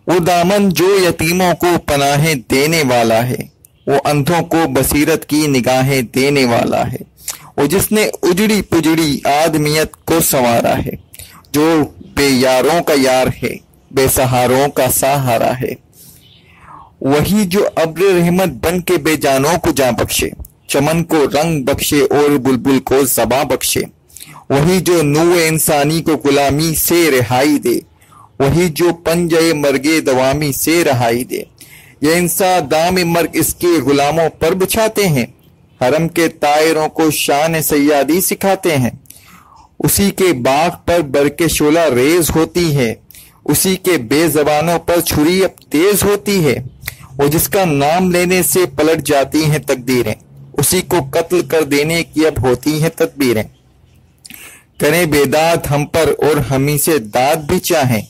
وہ دامن جو یتیموں کو پناہیں دینے والا ہے، وہ اندھوں کو بصیرت کی نگاہیں دینے والا ہے۔ وہ جس نے اجڑی پجڑی آدمیت کو سنوارا ہے، جو بے یاروں کا یار ہے، بے سہاروں کا سہارا ہے۔ وہی جو ابر رحمت بن کے بے جانوں کو جاں بخشے، چمن کو رنگ بخشے اور بلبل کو زباں بخشے۔ وہی جو نوع انسانی کو غلامی سے رہائی دے، وہی جو پنجے مرگے دوامی سے رہائی دے۔ یہ انسان دام مرگ اس کے غلاموں پر بچھاتے ہیں، حرم کے طائروں کو شان سیادی سکھاتے ہیں۔ اسی کے باغ پر برق شعلہ ریز ہوتی ہے، اسی کے بے زبانوں پر چھری اب تیز ہوتی ہے، وہ جس کا نام لینے سے پلٹ جاتی ہیں تقدیریں، اسی کو قتل کر دینے کی اب ہوتی ہیں تدبیریں۔ کریں بیداد ہم پر اور ہمیں سے داد بھی چاہیں،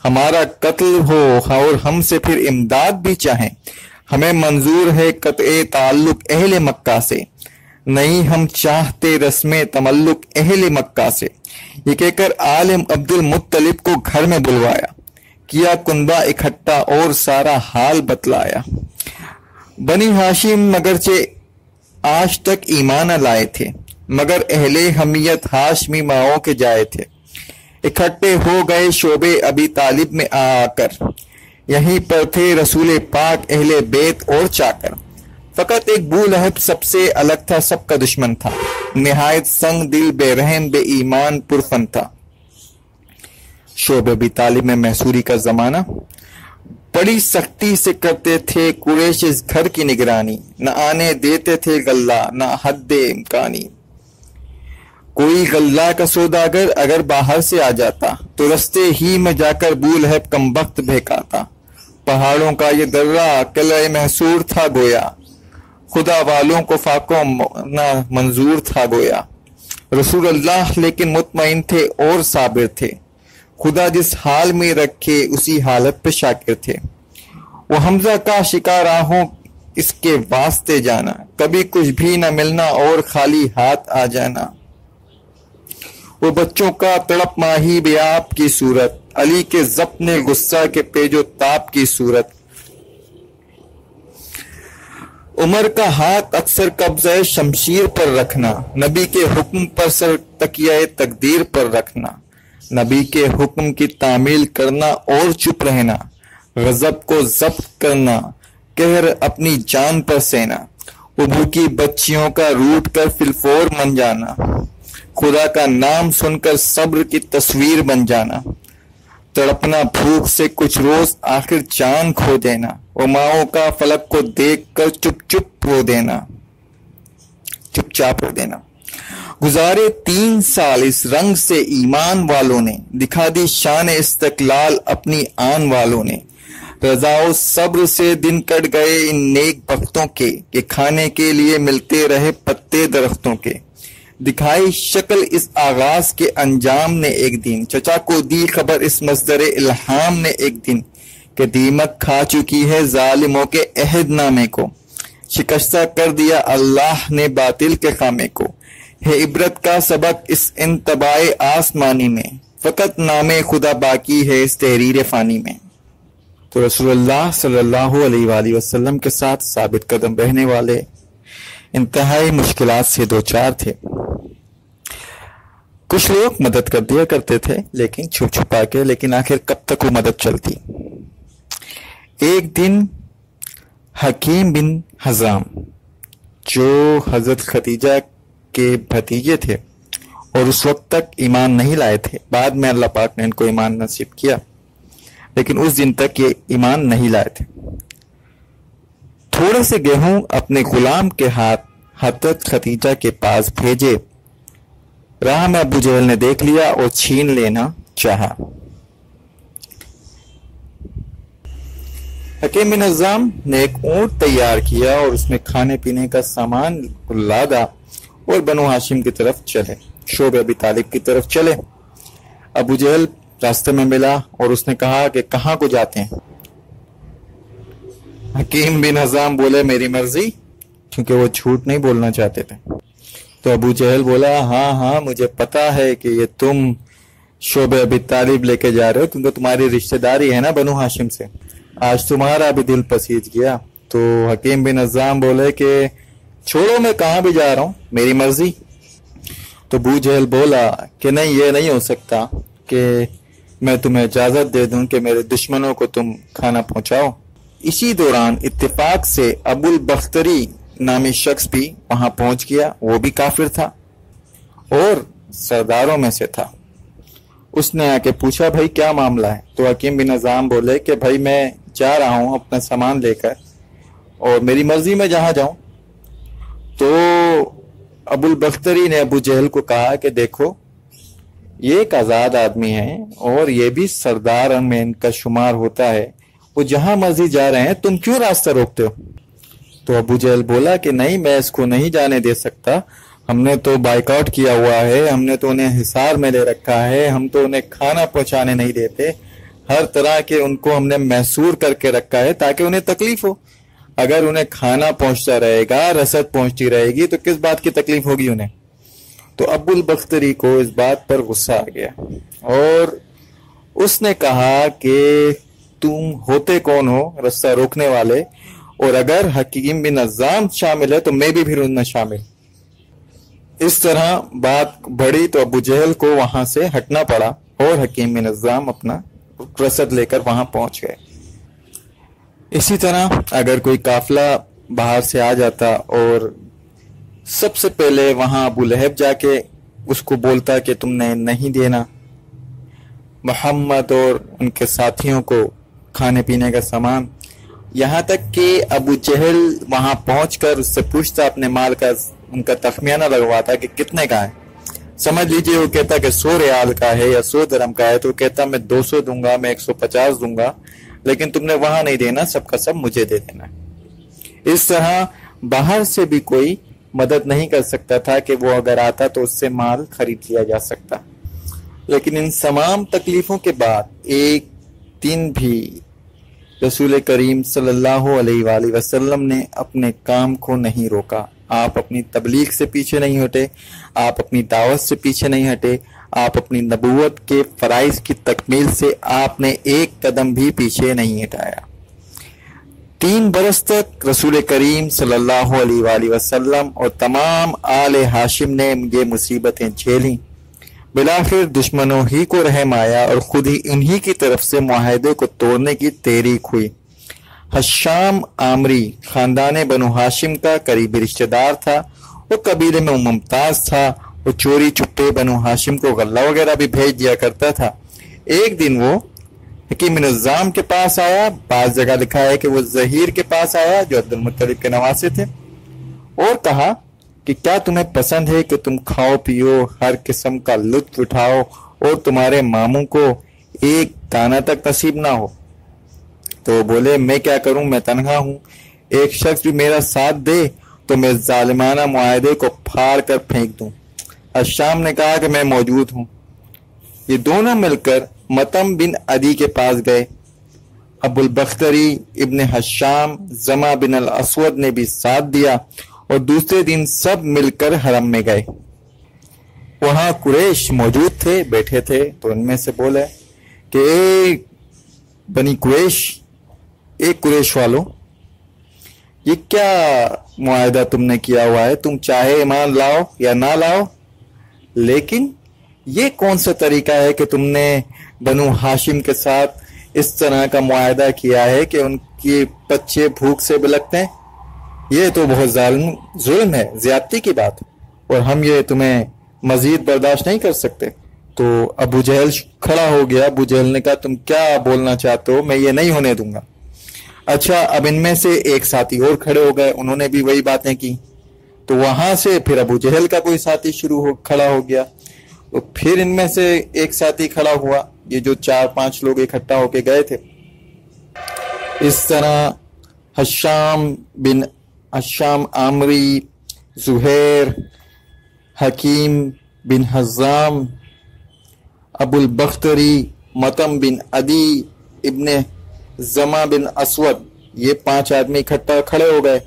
ہمارا قتل ہو اور ہم سے پھر امداد بھی چاہیں، ہمیں منظور ہے قطع تعلق اہل مکہ سے، نہیں ہم چاہتے رسم تملک اہل مکہ سے۔ یہ کہہ کر عالم عبد المطلب کو گھر میں بلوایا، کیا کنبہ اکٹھا اور سارا حال بتلایا۔ بنی ہاشم اگرچہ آج تک ایمان نہ لائے تھے، مگر اہل حمیت ہاشمی ماؤں کے جائے تھے، اکٹھے ہو گئے شعبے ابی طالب میں آ کر، یہیں پر تھے رسول پاک اہل بیت اور چاکر۔ فقط ایک بو لہب سب سے الگ تھا، سب کا دشمن تھا، نہایت سنگ دل بے رحم بے ایمان پرفن تھا۔ شعبہ ابی طالب میں محصوری کا زمانہ، بڑی سختی سے کرتے تھے قریش اس گھر کی نگرانی، نہ آنے دیتے تھے غلہ نہ حد امکانی۔ کوئی غلہ کا سوداگر اگر باہر سے آ جاتا تو رستے ہی میں جا کر بو لہب کمبخت بہکاتا۔ پہاڑوں کا یہ درہ قلعہ محصور تھا گویا، خدا والوں کو فاقوں نہ منظور تھا گویا۔ رسول اللہ لیکن مطمئن تھے اور صابر تھے، خدا جس حال میں رکھے اسی حالت پہ شاکر تھے۔ وہ حمزہ کا شکاراہوں اس کے واسطے جانا، کبھی کچھ بھی نہ ملنا اور خالی ہاتھ آ جانا۔ وہ بچوں کا تڑپ ماہی بے آپ کی صورت، علی کے ضبط نے غصہ کے پیج و تاب کی صورت۔ عمر کا ہاتھ اکثر قبضہ شمشیر پر رکھنا، نبی کے حکم پر سر تکیہ تقدیر پر رکھنا، نبی کے حکم کی تعمیل کرنا اور چپ رہنا، غضب کو ضبط کرنا، قہر اپنی جان پر سینا، وہ بھوکی بچیوں کا روٹ کر فلفور من جانا، خدا کا نام سن کر صبر کی تصویر بن جانا، تڑپنا بھوک سے کچھ روز آخر جان کھو دینا، وہ ماؤں کا فلک کو دیکھ کر چپ چپ رو دینا، چپ چاپ رو دینا۔ گزارے 3 سال اس رنگ سے ایمان والوں نے، دکھا دی شان استقلال اپنی آن والوں نے، رضا و صبر سے دن کٹ گئے ان نیک بختوں کے، کہ کھانے کے لیے ملتے رہے پتے درختوں کے۔ دکھائی شکل اس آغاز کے انجام نے ایک دن، چچا کو دی خبر اس مصدر الہام نے ایک دن، کہ دیمک کھا چکی ہے ظالموں کے عہد نامے کو، شکستہ کر دیا اللہ نے باطل کے خامے کو۔ ہے عبرت کا سبق اس انتباہ آسمانی میں، فقط نام خدا باقی ہے اس تحریر فانی میں۔ تو رسول اللہ صلی اللہ علیہ وآلہ وسلم کے ساتھ ثابت قدم رہنے والے انتہائی مشکلات سے دوچار تھے۔ کچھ لوگ مدد کر دیا کرتے تھے لیکن چھپ چھپا کے، لیکن آخر کب تک وہ مدد چلتی۔ ایک دن حکیم بن حزام جو حضرت خدیجہ کے بھتیجے تھے اور اس وقت تک ایمان نہیں لائے تھے، بعد میں اللہ پاک نے ان کو ایمان نصیب کیا، لیکن اس دن تک یہ ایمان نہیں لائے تھے، تھوڑے سے گیہوں اپنے غلام کے ہاتھ حضرت خدیجہ کے پاس بھیجے۔ راہ میں ابو جہل نے دیکھ لیا اور چھین لینا چاہا۔ حکیم بن حزام نے ایک اونٹ تیار کیا اور اس میں کھانے پینے کا سامان لادا اور بنو ہاشم کی طرف چلے، شعبہ ابی طالب کی طرف چلے۔ ابو جہل راستے میں ملا اور اس نے کہا کہ کہاں کو جاتے ہیں؟ حکیم بن حزام بولے میری مرضی، کیونکہ وہ جھوٹ نہیں بولنا چاہتے تھے۔ تو ابو جہل بولا ہاں ہاں مجھے پتا ہے کہ یہ تم شعبہ ابی طالب لے کے جا رہے ہو، کیونکہ تمہاری رشتہ داری ہے نا بنو ہاشم سے، آج تمہارا بھی دل پسیج گیا۔ تو حکیم بن حزام بولے کہ چھوڑو میں کہاں بھی جا رہا ہوں، میری مرضی۔ تو ابو جہل بولا کہ نہیں، یہ نہیں ہو سکتا کہ میں تمہیں اجازت دے دوں کہ میرے دشمنوں کو تم کھانا پہنچاؤ۔ اسی دوران اتفاق سے ابو البختری نامی شخص بھی وہاں پہنچ گیا، وہ بھی کافر تھا اور سرداروں میں سے تھا۔ اس نے آ کے پوچھا بھائی کیا معاملہ ہے؟ تو حکیم بن حزام بولے کہ بھائی میں جا رہا ہوں اپنا سامان لے کر اور میری مرضی میں جہاں جاؤں۔ تو ابو البختری نے ابو جہل کو کہا کہ دیکھو یہ ایک آزاد آدمی ہے اور یہ بھی سردار میں ان کا شمار ہوتا ہے، وہ جہاں مرضی جا رہے ہیں، تم کیوں راستہ روکتے ہو؟ تو ابو جہل بولا کہ نہیں، میں اس کو نہیں جانے دے سکتا، ہم نے تو بائیکاٹ کیا ہوا ہے، ہم نے تو انہیں حصار میں لے رکھا ہے، ہم تو انہیں کھانا پہنچانے نہیں دیتے، ہر طرح کے ان کو ہم نے محصور کر کے رکھا ہے تاکہ انہیں تکلیف ہو۔ اگر انہیں کھانا پہنچتا رہے گا، رسد پہنچتی رہے گی، تو کس بات کی تکلیف ہوگی انہیں؟ تو ابو البختری کو اس بات پر غصہ آ گیا اور اس نے کہا کہ تم ہوتے کون ہو رستہ روکنے والے، اور اگر حکیم بن حزام شامل ہے تو میں بھی پھر ان میں شامل۔ اس طرح بات بڑھی تو ابو جہل کو وہاں سے ہٹنا پڑا اور حکیم بن حزام اپنا رسد لے کر وہاں پہنچ گئے۔ اسی طرح اگر کوئی قافلہ باہر سے آ جاتا اور سب سے پہلے وہاں ابو لہب جا کے اس کو بولتا کہ تم نے نہیں دینا محمد اور ان کے ساتھیوں کو کھانے پینے کا سامان، یہاں تک کہ ابو جہل وہاں پہنچ کر اس سے پوچھتا اپنے مال کا، ان کا تخمینہ لگواتا کہ کتنے کا ہے۔ سمجھ لیجئے وہ کہتا کہ 100 ریال کا ہے یا 100 درہم کا ہے، تو وہ کہتا میں 200 دوں گا، میں 150 دوں گا، لیکن تم نے وہاں نہیں دینا، سب کا سب مجھے دے دینا۔ اس طرح باہر سے بھی کوئی مدد نہیں کر سکتا تھا کہ وہ اگر آتا تو اس سے مال خرید لیا جا سکتا۔ لیکن ان تمام تکلیفوں کے بعد ایک دن بھی رسول کریم صلی اللہ علیہ وآلہ وسلم نے اپنے کام کو نہیں روکا۔ آپ اپنی تبلیغ سے پیچھے نہیں ہٹے، آپ اپنی دعوت سے پیچھے نہیں ہٹے، آپ اپنی نبوت کے فرائض کی تکمیل سے آپ نے ایک قدم بھی پیچھے نہیں ہٹایا۔ 3 برس تک رسول کریم صلی اللہ علیہ وآلہ وسلم اور تمام آل ہاشم نے یہ مصیبتیں جھیلیں۔ بالآخر دشمنوں ہی کو رحم آیا اور خود ہی انہی کی طرف سے معاہدے کو توڑنے کی تحریک ہوئی۔ حشام عامری خاندان بنو ہاشم کا قریبی رشتہ دار تھا، وہ قبیلے میں ممتاز تھا، وہ چوری چھپے بنو ہاشم کو غلہ وغیرہ بھی بھیج دیا کرتا تھا۔ ایک دن وہ حکیم بن حزام کے پاس آیا، بعض جگہ لکھا ہے کہ وہ ظہیر کے پاس آیا جو عبد المطلب کے نواسے تھے، اور کہا کہ کیا تمہیں پسند ہے کہ تم کھاؤ پیو، ہر قسم کا لطف اٹھاؤ اور تمہارے ماموں کو ایک دانہ تک نصیب نہ ہو؟ تو وہ بولے میں کیا کروں، میں تنہا ہوں، ایک شخص بھی میرا ساتھ دے تو میں ظالمانہ معاہدے کو پھاڑ کر پھینک دوں۔ الشام نے کہا کہ میں موجود ہوں۔ یہ دونوں مل کر متم بن عدی کے پاس گئے۔ ابو البختری ابن حشام زما بن الاسود نے بھی ساتھ دیا اور دوسرے دن سب مل کر حرم میں گئے۔ وہاں قریش موجود تھے، بیٹھے تھے، تو ان میں سے بولے کہ اے بنی قریش، ایک قریش والوں، یہ کیا معاہدہ تم نے کیا ہوا ہے؟ تم چاہے ایمان لاؤ یا نہ لاؤ، لیکن یہ کون سا طریقہ ہے کہ تم نے بنو ہاشم کے ساتھ اس طرح کا معاہدہ کیا ہے کہ ان کی بچے بھوک سے بلکتے ہیں؟ یہ تو بہت ظلم ہے، زیادتی کی بات، اور ہم یہ تمہیں مزید برداشت نہیں کر سکتے۔ تو ابو جہل کھڑا ہو گیا۔ ابو جہل نے کہا تم کیا بولنا چاہتے ہو، میں یہ نہیں ہونے دوں گا۔ اچھا، اب ان میں سے ایک ساتھی اور کھڑے ہو گئے، انہوں نے بھی وہی باتیں کی، تو وہاں سے پھر ابو جہل کا کوئی ساتھی کھڑا ہو گیا، تو پھر ان میں سے ایک ساتھی کھڑا ہوا، یہ جو 4-5 لوگ اکٹھا ہو کے گئے تھے۔ اس طرح حشام عامری، زہیر، حکیم بن حزام، ابو البختری، متم بن عدی، ابن زما بن اسود، یہ 5 آدمی اکٹھا کھڑے ہو گئے،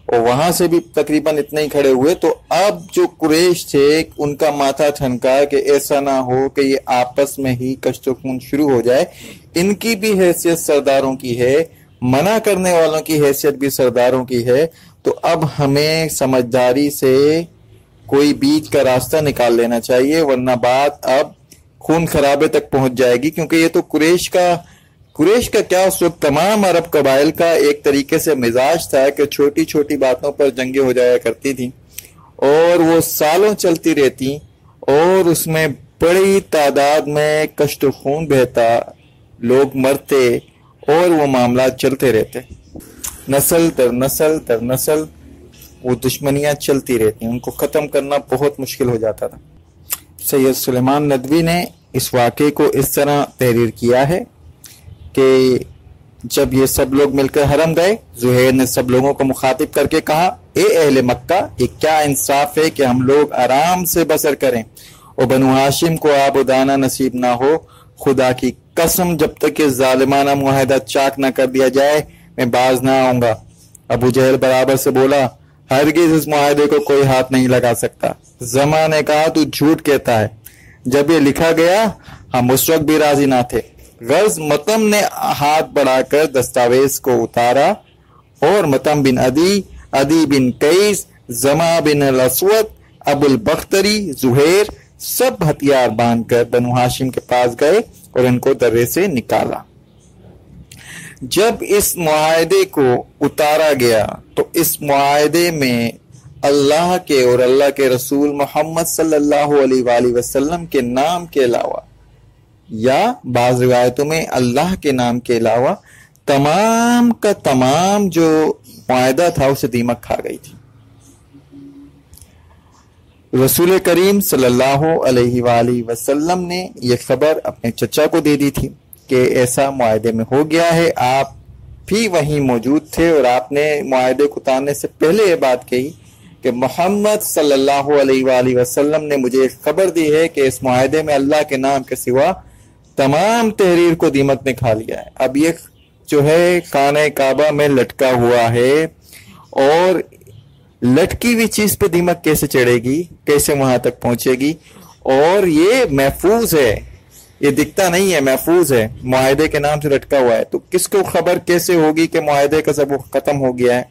اور وہاں سے بھی تقریباً اتنے ہی کھڑے ہوئے۔ تو اب جو قریش تھے ان کا ماتھا ٹھنکا کہ ایسا نہ ہو کہ یہ آپس میں ہی کشت و خون شروع ہو جائے، ان کی بھی حیثیت سرداروں کی ہے، منع کرنے والوں کی حیثیت بھی سرداروں کی ہے، تو اب ہمیں سمجھداری سے کوئی بیچ کا راستہ نکال لینا چاہیے، ورنہ بات اب خون خرابے تک پہنچ جائے گی، کیونکہ یہ تو قریش کا کیا، اس وقت تمام عرب قبائل کا ایک طریقے سے مزاج تھا کہ چھوٹی چھوٹی باتوں پر جنگیں ہو جایا کرتی تھیں، اور وہ سالوں چلتی رہتی، اور اس میں بڑی تعداد میں کشت و خون بہتا، لوگ مرتے، اور وہ معاملات چلتے رہتے، نسل در نسل در نسل وہ دشمنیاں چلتی رہتی، ان کو ختم کرنا بہت مشکل ہو جاتا تھا۔ سید سلیمان ندوی نے اس واقعے کو اس طرح تحریر کیا ہے کہ جب یہ سب لوگ مل کر حرم گئے، زہیر نے سب لوگوں کو مخاطب کر کے کہا، اے اہل مکہ، یہ کیا انصاف ہے کہ ہم لوگ آرام سے بسر کریں اور بنو ہاشم کو آب و دانہ نصیب نہ ہو؟ خدا کی قسم جب تک یہ ظالمانہ معاہدہ چاک نہ کر دیا جائے میں باز نہ آؤں گا۔ ابو جہل برابر سے بولا، ہرگز اس معاہدے کو کوئی ہاتھ نہیں لگا سکتا۔ زما نے کہا، تو جھوٹ کہتا ہے، جب یہ لکھا گیا ہم اس وقت بھی راضی نہ تھے۔ غرض متم نے ہاتھ بڑھا کر دستاویز کو اتارا اور متم بن عدی بن قیس، زما بن الاسود، ابو البختری، زہیر سب ہتھیار باندھ کر بنو ہاشم کے پاس گئے اور ان کو درے سے نکالا۔ جب اس معاہدے کو اتارا گیا تو اس معاہدے میں اللہ کے اور اللہ کے رسول محمد صلی اللہ علیہ وآلہ وسلم کے نام کے علاوہ یا بعض روایتوں میں اللہ کے نام کے علاوہ تمام کا تمام جو معاہدہ تھا اسے دیمک کھا گئی تھی۔ رسول کریم صلی اللہ علیہ وآلہ وسلم نے یہ خبر اپنے چچا کو دے دی تھی کہ ایسا معاہدے میں ہو گیا ہے۔ آپ بھی وہیں موجود تھے اور آپ نے معاہدے کو اتارنے سے پہلے یہ بات کہی کہ محمد صلی اللہ علیہ وآلہ وسلم نے مجھے خبر دی ہے کہ اس معاہدے میں اللہ کے نام کے سوا تمام تحریر کو دیمک نے کھا لیا ہے۔ اب یہ جو ہے خانہ کعبہ میں لٹکا ہوا ہے اور لٹکی ہوئی چیز پہ دیمک کیسے چڑھے گی، کیسے وہاں تک پہنچے گی؟ اور یہ محفوظ ہے، یہ دکھتا نہیں ہے، محفوظ ہے، معاہدے کے نام سے لٹکا ہوا ہے، تو کس کو خبر کیسے ہوگی کہ معاہدے کا سب ختم ہو گیا ہے؟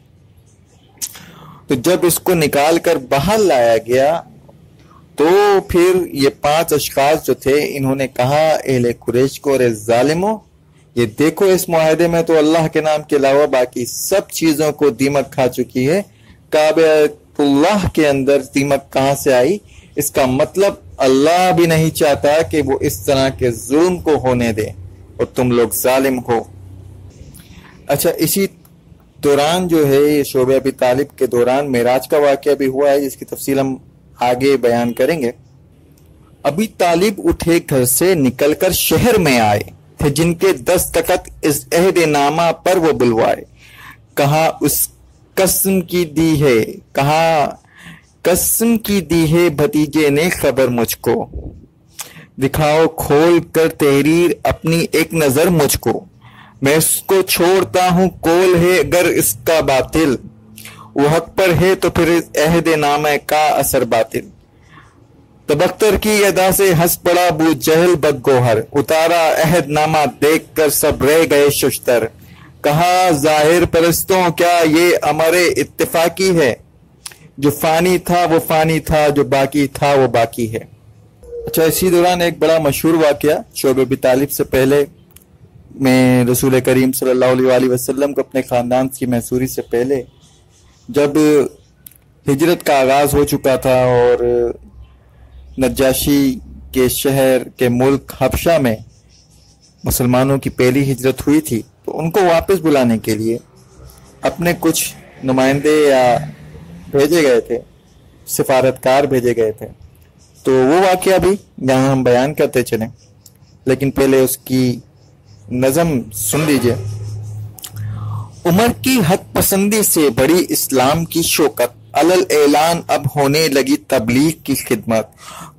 تو جب اس کو نکال کر باہر لایا گیا تو پھر یہ 5 اشخاص جو تھے انہوں نے کہا اہل قریش کو، اے ظالموں، یہ دیکھو اس معاہدے میں تو اللہ کے نام کے علاوہ باقی سب چیزوں کو دیمک کھا چکی ہے، کعبۃ اللہ کے اندر دیمک کہاں سے آئی؟ اس کا مطلب اللہ بھی نہیں چاہتا کہ وہ اس طرح کے ظلم کو ہونے دے اور تم لوگ ظالم ہو۔ اچھا، اسی دوران جو ہے یہ شعبہ ابی طالب کے دوران معراج کا واقعہ بھی ہوا ہے، جس کی تفصیل ہم آگے بیان کریں گے۔ ابی طالب اٹھے گھر سے نکل کر شہر میں آئے تھے، جن کے دستخط اس عہد نامہ پر وہ بلوائے۔ کہاں اس قسم کی دی ہے، کہاں قسم کی دی ہے بھتیجے نے خبر مجھ کو، دکھاؤ کھول کر تحریر اپنی ایک نظر مجھ کو، میں اس کو چھوڑتا ہوں کول ہے اگر اس کا باطل، وہ حق پر ہے تو پھر اس عہد نامہ کا اثر باطل۔ تبختر کی ادا سے ہنس پڑا ابو جہل بد گوہر، اتارا عہد نامہ دیکھ کر سب رہ گئے ششتر، کہا ظاہر پرستوں کیا یہ امر اتفاقی ہے، جو فانی تھا وہ فانی تھا، جو باقی تھا وہ باقی ہے۔ اچھا، اسی دوران ایک بڑا مشہور واقعہ شعبہ ابی طالب سے پہلے میں رسول کریم صلی اللہ علیہ وآلہ وسلم کو اپنے خاندان کی محصوری سے پہلے جب ہجرت کا آغاز ہو چکا تھا اور نجاشی کے شہر کے ملک حبشہ میں مسلمانوں کی پہلی ہجرت ہوئی تھی، تو ان کو واپس بلانے کے لیے اپنے کچھ نمائندے یا بھیجے گئے تھے، سفارتکار بھیجے گئے تھے، تو وہ واقعہ بھی یہاں ہم بیان کرتے چلیں، لیکن پہلے اس کی نظم سن لیجئے۔ عمر کی حق پسندی سے بڑی اسلام کی شوکت، علل اعلان اب ہونے لگی تبلیغ کی خدمت،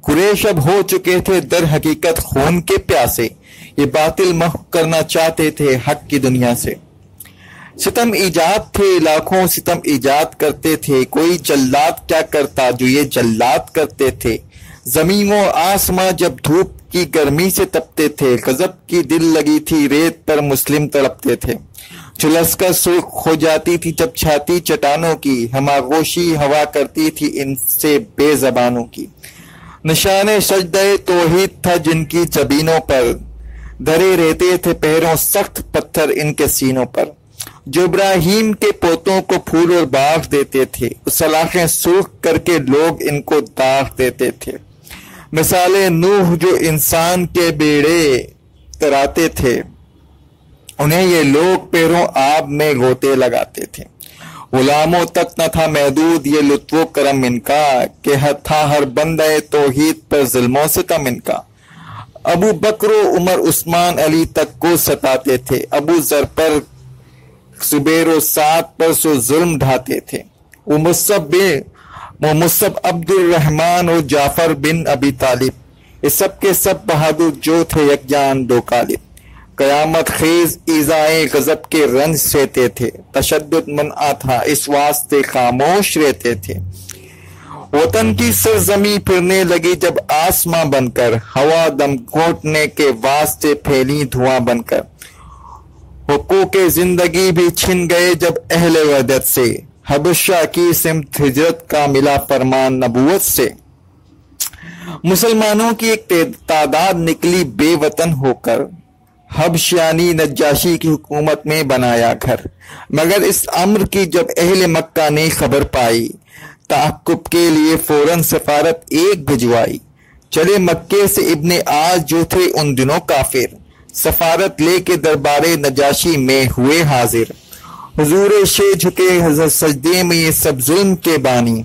قریش اب ہو چکے تھے در حقیقت خون کے پیاسے، یہ باطل محو کرنا چاہتے تھے حق کی دنیا سے، ستم ایجاد تھے لاکھوں ستم ایجاد کرتے تھے، کوئی جلاد کیا کرتا جو یہ جلاد کرتے تھے، زمین و آسماں جب دھوپ کی گرمی سے تپتے تھے، غضب کی دل لگی تھی ریت پر مسلم تڑپتے تھے، جلس کر سرخ ہو جاتی تھی جب چھاتی چٹانوں کی، ہماغوشی ہوا کرتی تھی ان سے بے زبانوں کی، نشان سجدہ توحید تھا جن کی جبینوں پر، دھرے رہتے تھے پیروں سخت پتھر ان کے سینوں پر، جو ابراہیم کے پوتوں کو پھول اور باغ دیتے تھے، سلاخیں سرخ کر کے لوگ ان کو داغ دیتے تھے، مثال نوح جو انسان کے بیڑے تراتے تھے، انہیں یہ لوگ پیروں آب میں غوطے لگاتے تھے، غلاموں تک نہ تھا محدود یہ لطف و کرم ان کا کہ تھا ہر بندے توحید پر ظلم و ستم ان کا۔ ابو بکر و عمر عثمان علی تک کو ستاتے تھے، ابو ذر پر زبیر و سعد پر سو ظلم ڈھاتے تھے۔ وہ مصعب عبد الرحمن اور جعفر بن ابی طالب، یہ سب کے سب بہادر جو تھے یکجان دو کالب۔ قیامت خیز ایذائے غضب کے رنج سہتے تھے، تشدد منع تھا اس واسطے خاموش رہتے تھے۔ وطن کی سرزمین پھرنے لگی جب آسماں بن کر، ہوا دم گھونٹنے کے واسطے پھیلی دھواں بن کر۔ حقوق زندگی بھی چھن گئے جب اہل وحدت سے، حبشہ کی سمت ہجرت کا ملا فرمان نبوت سے۔ مسلمانوں کی ایک تعداد نکلی بے وطن ہو کر، حبشیانی نجاشی کی حکومت میں بنایا گھر، مگر اس امر کی جب اہل مکہ نے خبر پائی، تعقب کے لیے فوراً سفارت ایک بھجوائی۔ چلے مکے سے ابن آج جو تھے ان دنوں کافر، سفارت لے کے دربار نجاشی میں ہوئے حاضر۔ حضور شے جھکے حضرت سجدے میں یہ سب ظلم کے بانی،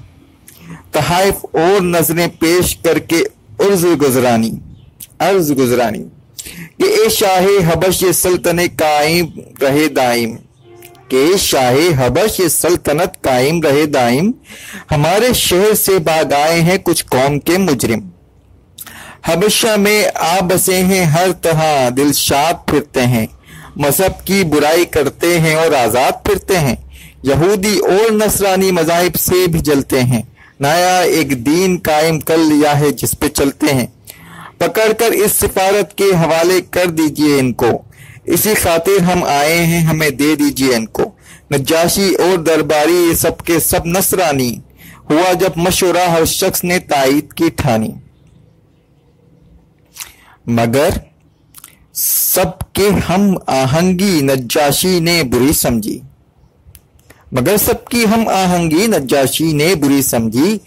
تحائف اور نظریں پیش کر کے عرض گزرانی کہ اے شاہ حبش یہ سلطنت قائم رہے دائم، کہ شاہ حبش یہ سلطنت قائم رہے دائم، ہمارے شہر سے باغ آئے ہیں کچھ قوم کے مجرم۔ حبشہ میں آ بسے ہیں ہر طرح دل شاد پھرتے ہیں، مذہب کی برائی کرتے ہیں اور آزاد پھرتے ہیں، یہودی اور نصرانی مذاہب سے بھی جلتے ہیں، نیا ایک دین قائم کر لیا ہے جس پہ چلتے ہیں۔ پکڑ کر اس سفارت کے حوالے کر دیجئے ان کو، اسی خاطر ہم آئے ہیں ہمیں دے دیجئے ان کو۔ نجاشی اور درباری یہ سب کے سب نصرانی، ہوا جب مشورہ ہر شخص نے تائید کی ٹھانی، مگر سب کے ہم آہنگی نجاشی نے بری سمجھی،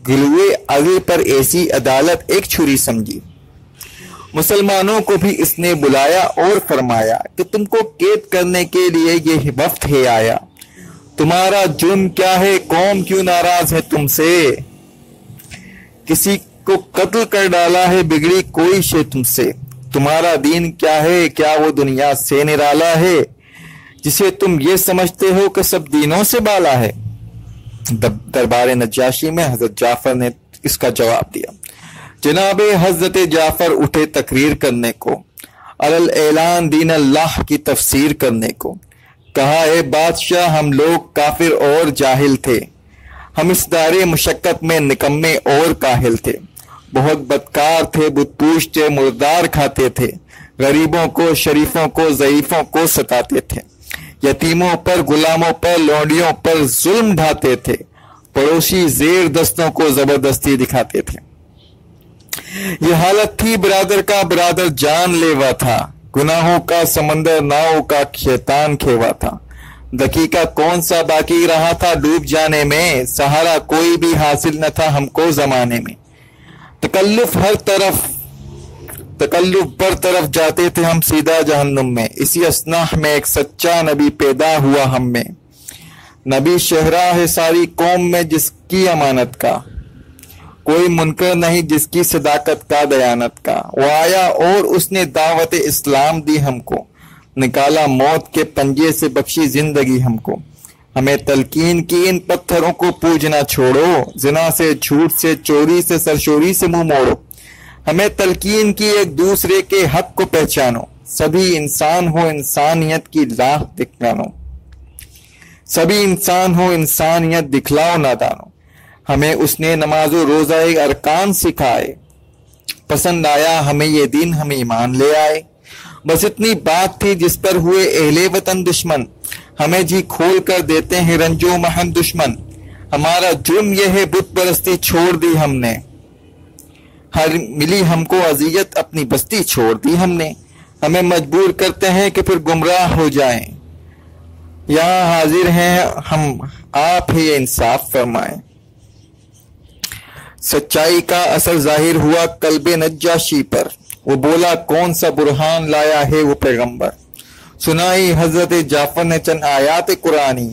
گلوے عدل پر ایسی عدالت ایک چھری سمجھی۔ مسلمانوں کو بھی اس نے بلایا اور فرمایا کہ تم کو قید کرنے کے لیے یہ وفد ہے آیا، تمہارا جرم کیا ہے، قوم کیوں ناراض ہے تم سے، کسی کو قتل کر ڈالا ہے، بگڑی کوئی شے تم سے، تمہارا دین کیا ہے، کیا وہ دنیا سے نرالا ہے، جسے تم یہ سمجھتے ہو کہ سب دینوں سے بالا ہے۔ دربار نجاشی میں حضرت جعفر نے اس کا جواب دیا۔ جناب حضرت جعفر اٹھے تقریر کرنے کو، علل اعلان دین اللہ کی تفسیر کرنے کو، کہا اے بادشاہ ہم لوگ کافر اور جاہل تھے، ہم اس دار مشقت میں نکمے اور کاہل تھے، بہت بدکار تھے، بت پوش تھے، مردار کھاتے تھے، غریبوں کو، شریفوں کو، ضعیفوں کو ستاتے تھے، یتیموں پر، غلاموں پر، لونڈیوں پر ظلم ڈھاتے تھے، پڑوسی زیر دستوں کو زبردستی دکھاتے تھے۔ یہ حالت تھی برادر کا برادر جان لیوا تھا، گناہوں کا سمندر ناؤ کا شیطان کھیوا تھا، دقیقہ کون سا باقی رہا تھا ڈوب جانے میں، سہارا کوئی بھی حاصل نہ تھا ہم کو زمانے میں، تکلف بر طرف جاتے تھے ہم سیدھا جہنم میں، اسی اثناء میں ایک سچا نبی پیدا ہوا ہم میں، نبی شہرا ہے ساری قوم میں جس کی امانت کا، کوئی منکر نہیں جس کی صداقت کا دیانت کا، وہ آیا اور اس نے دعوت اسلام دی ہم کو، نکالا موت کے پنجے سے بخشی زندگی ہم کو، ہمیں تلقین کی ان پتھروں کو پوجنا چھوڑو، زنا سے، جھوٹ سے، چوری سے، سرشوری سے منہ موڑو، ہمیں تلقین کی ایک دوسرے کے حق کو پہچانو، سبھی انسان ہو انسانیت کی راہ دکھلاؤ، سبھی انسان ہو انسانیت دکھلاؤ نادانو، ہمیں اس نے نماز و روزہ ارکان سکھائے، پسند آیا ہمیں یہ دین، ہم ایمان لے آئے، بس اتنی بات تھی جس پر ہوئے اہل وطن دشمن، ہمیں جی کھول کر دیتے ہیں رنج و محن دشمن، ہمارا جرم یہ ہے بت پرستی چھوڑ دی ہم نے، ہر ملی ہم کو اذیت اپنی بستی چھوڑ دی ہم نے، ہمیں مجبور کرتے ہیں کہ پھر گمراہ ہو جائیں، یہاں حاضر ہیں ہم آپ ہی انصاف فرمائیں۔ سچائی کا اثر ظاہر ہوا قلب نجاشی پر، وہ بولا کون سا برہان لایا ہے وہ پیغمبر، سنائی حضرت جعفر نے چند آیات قرآنی،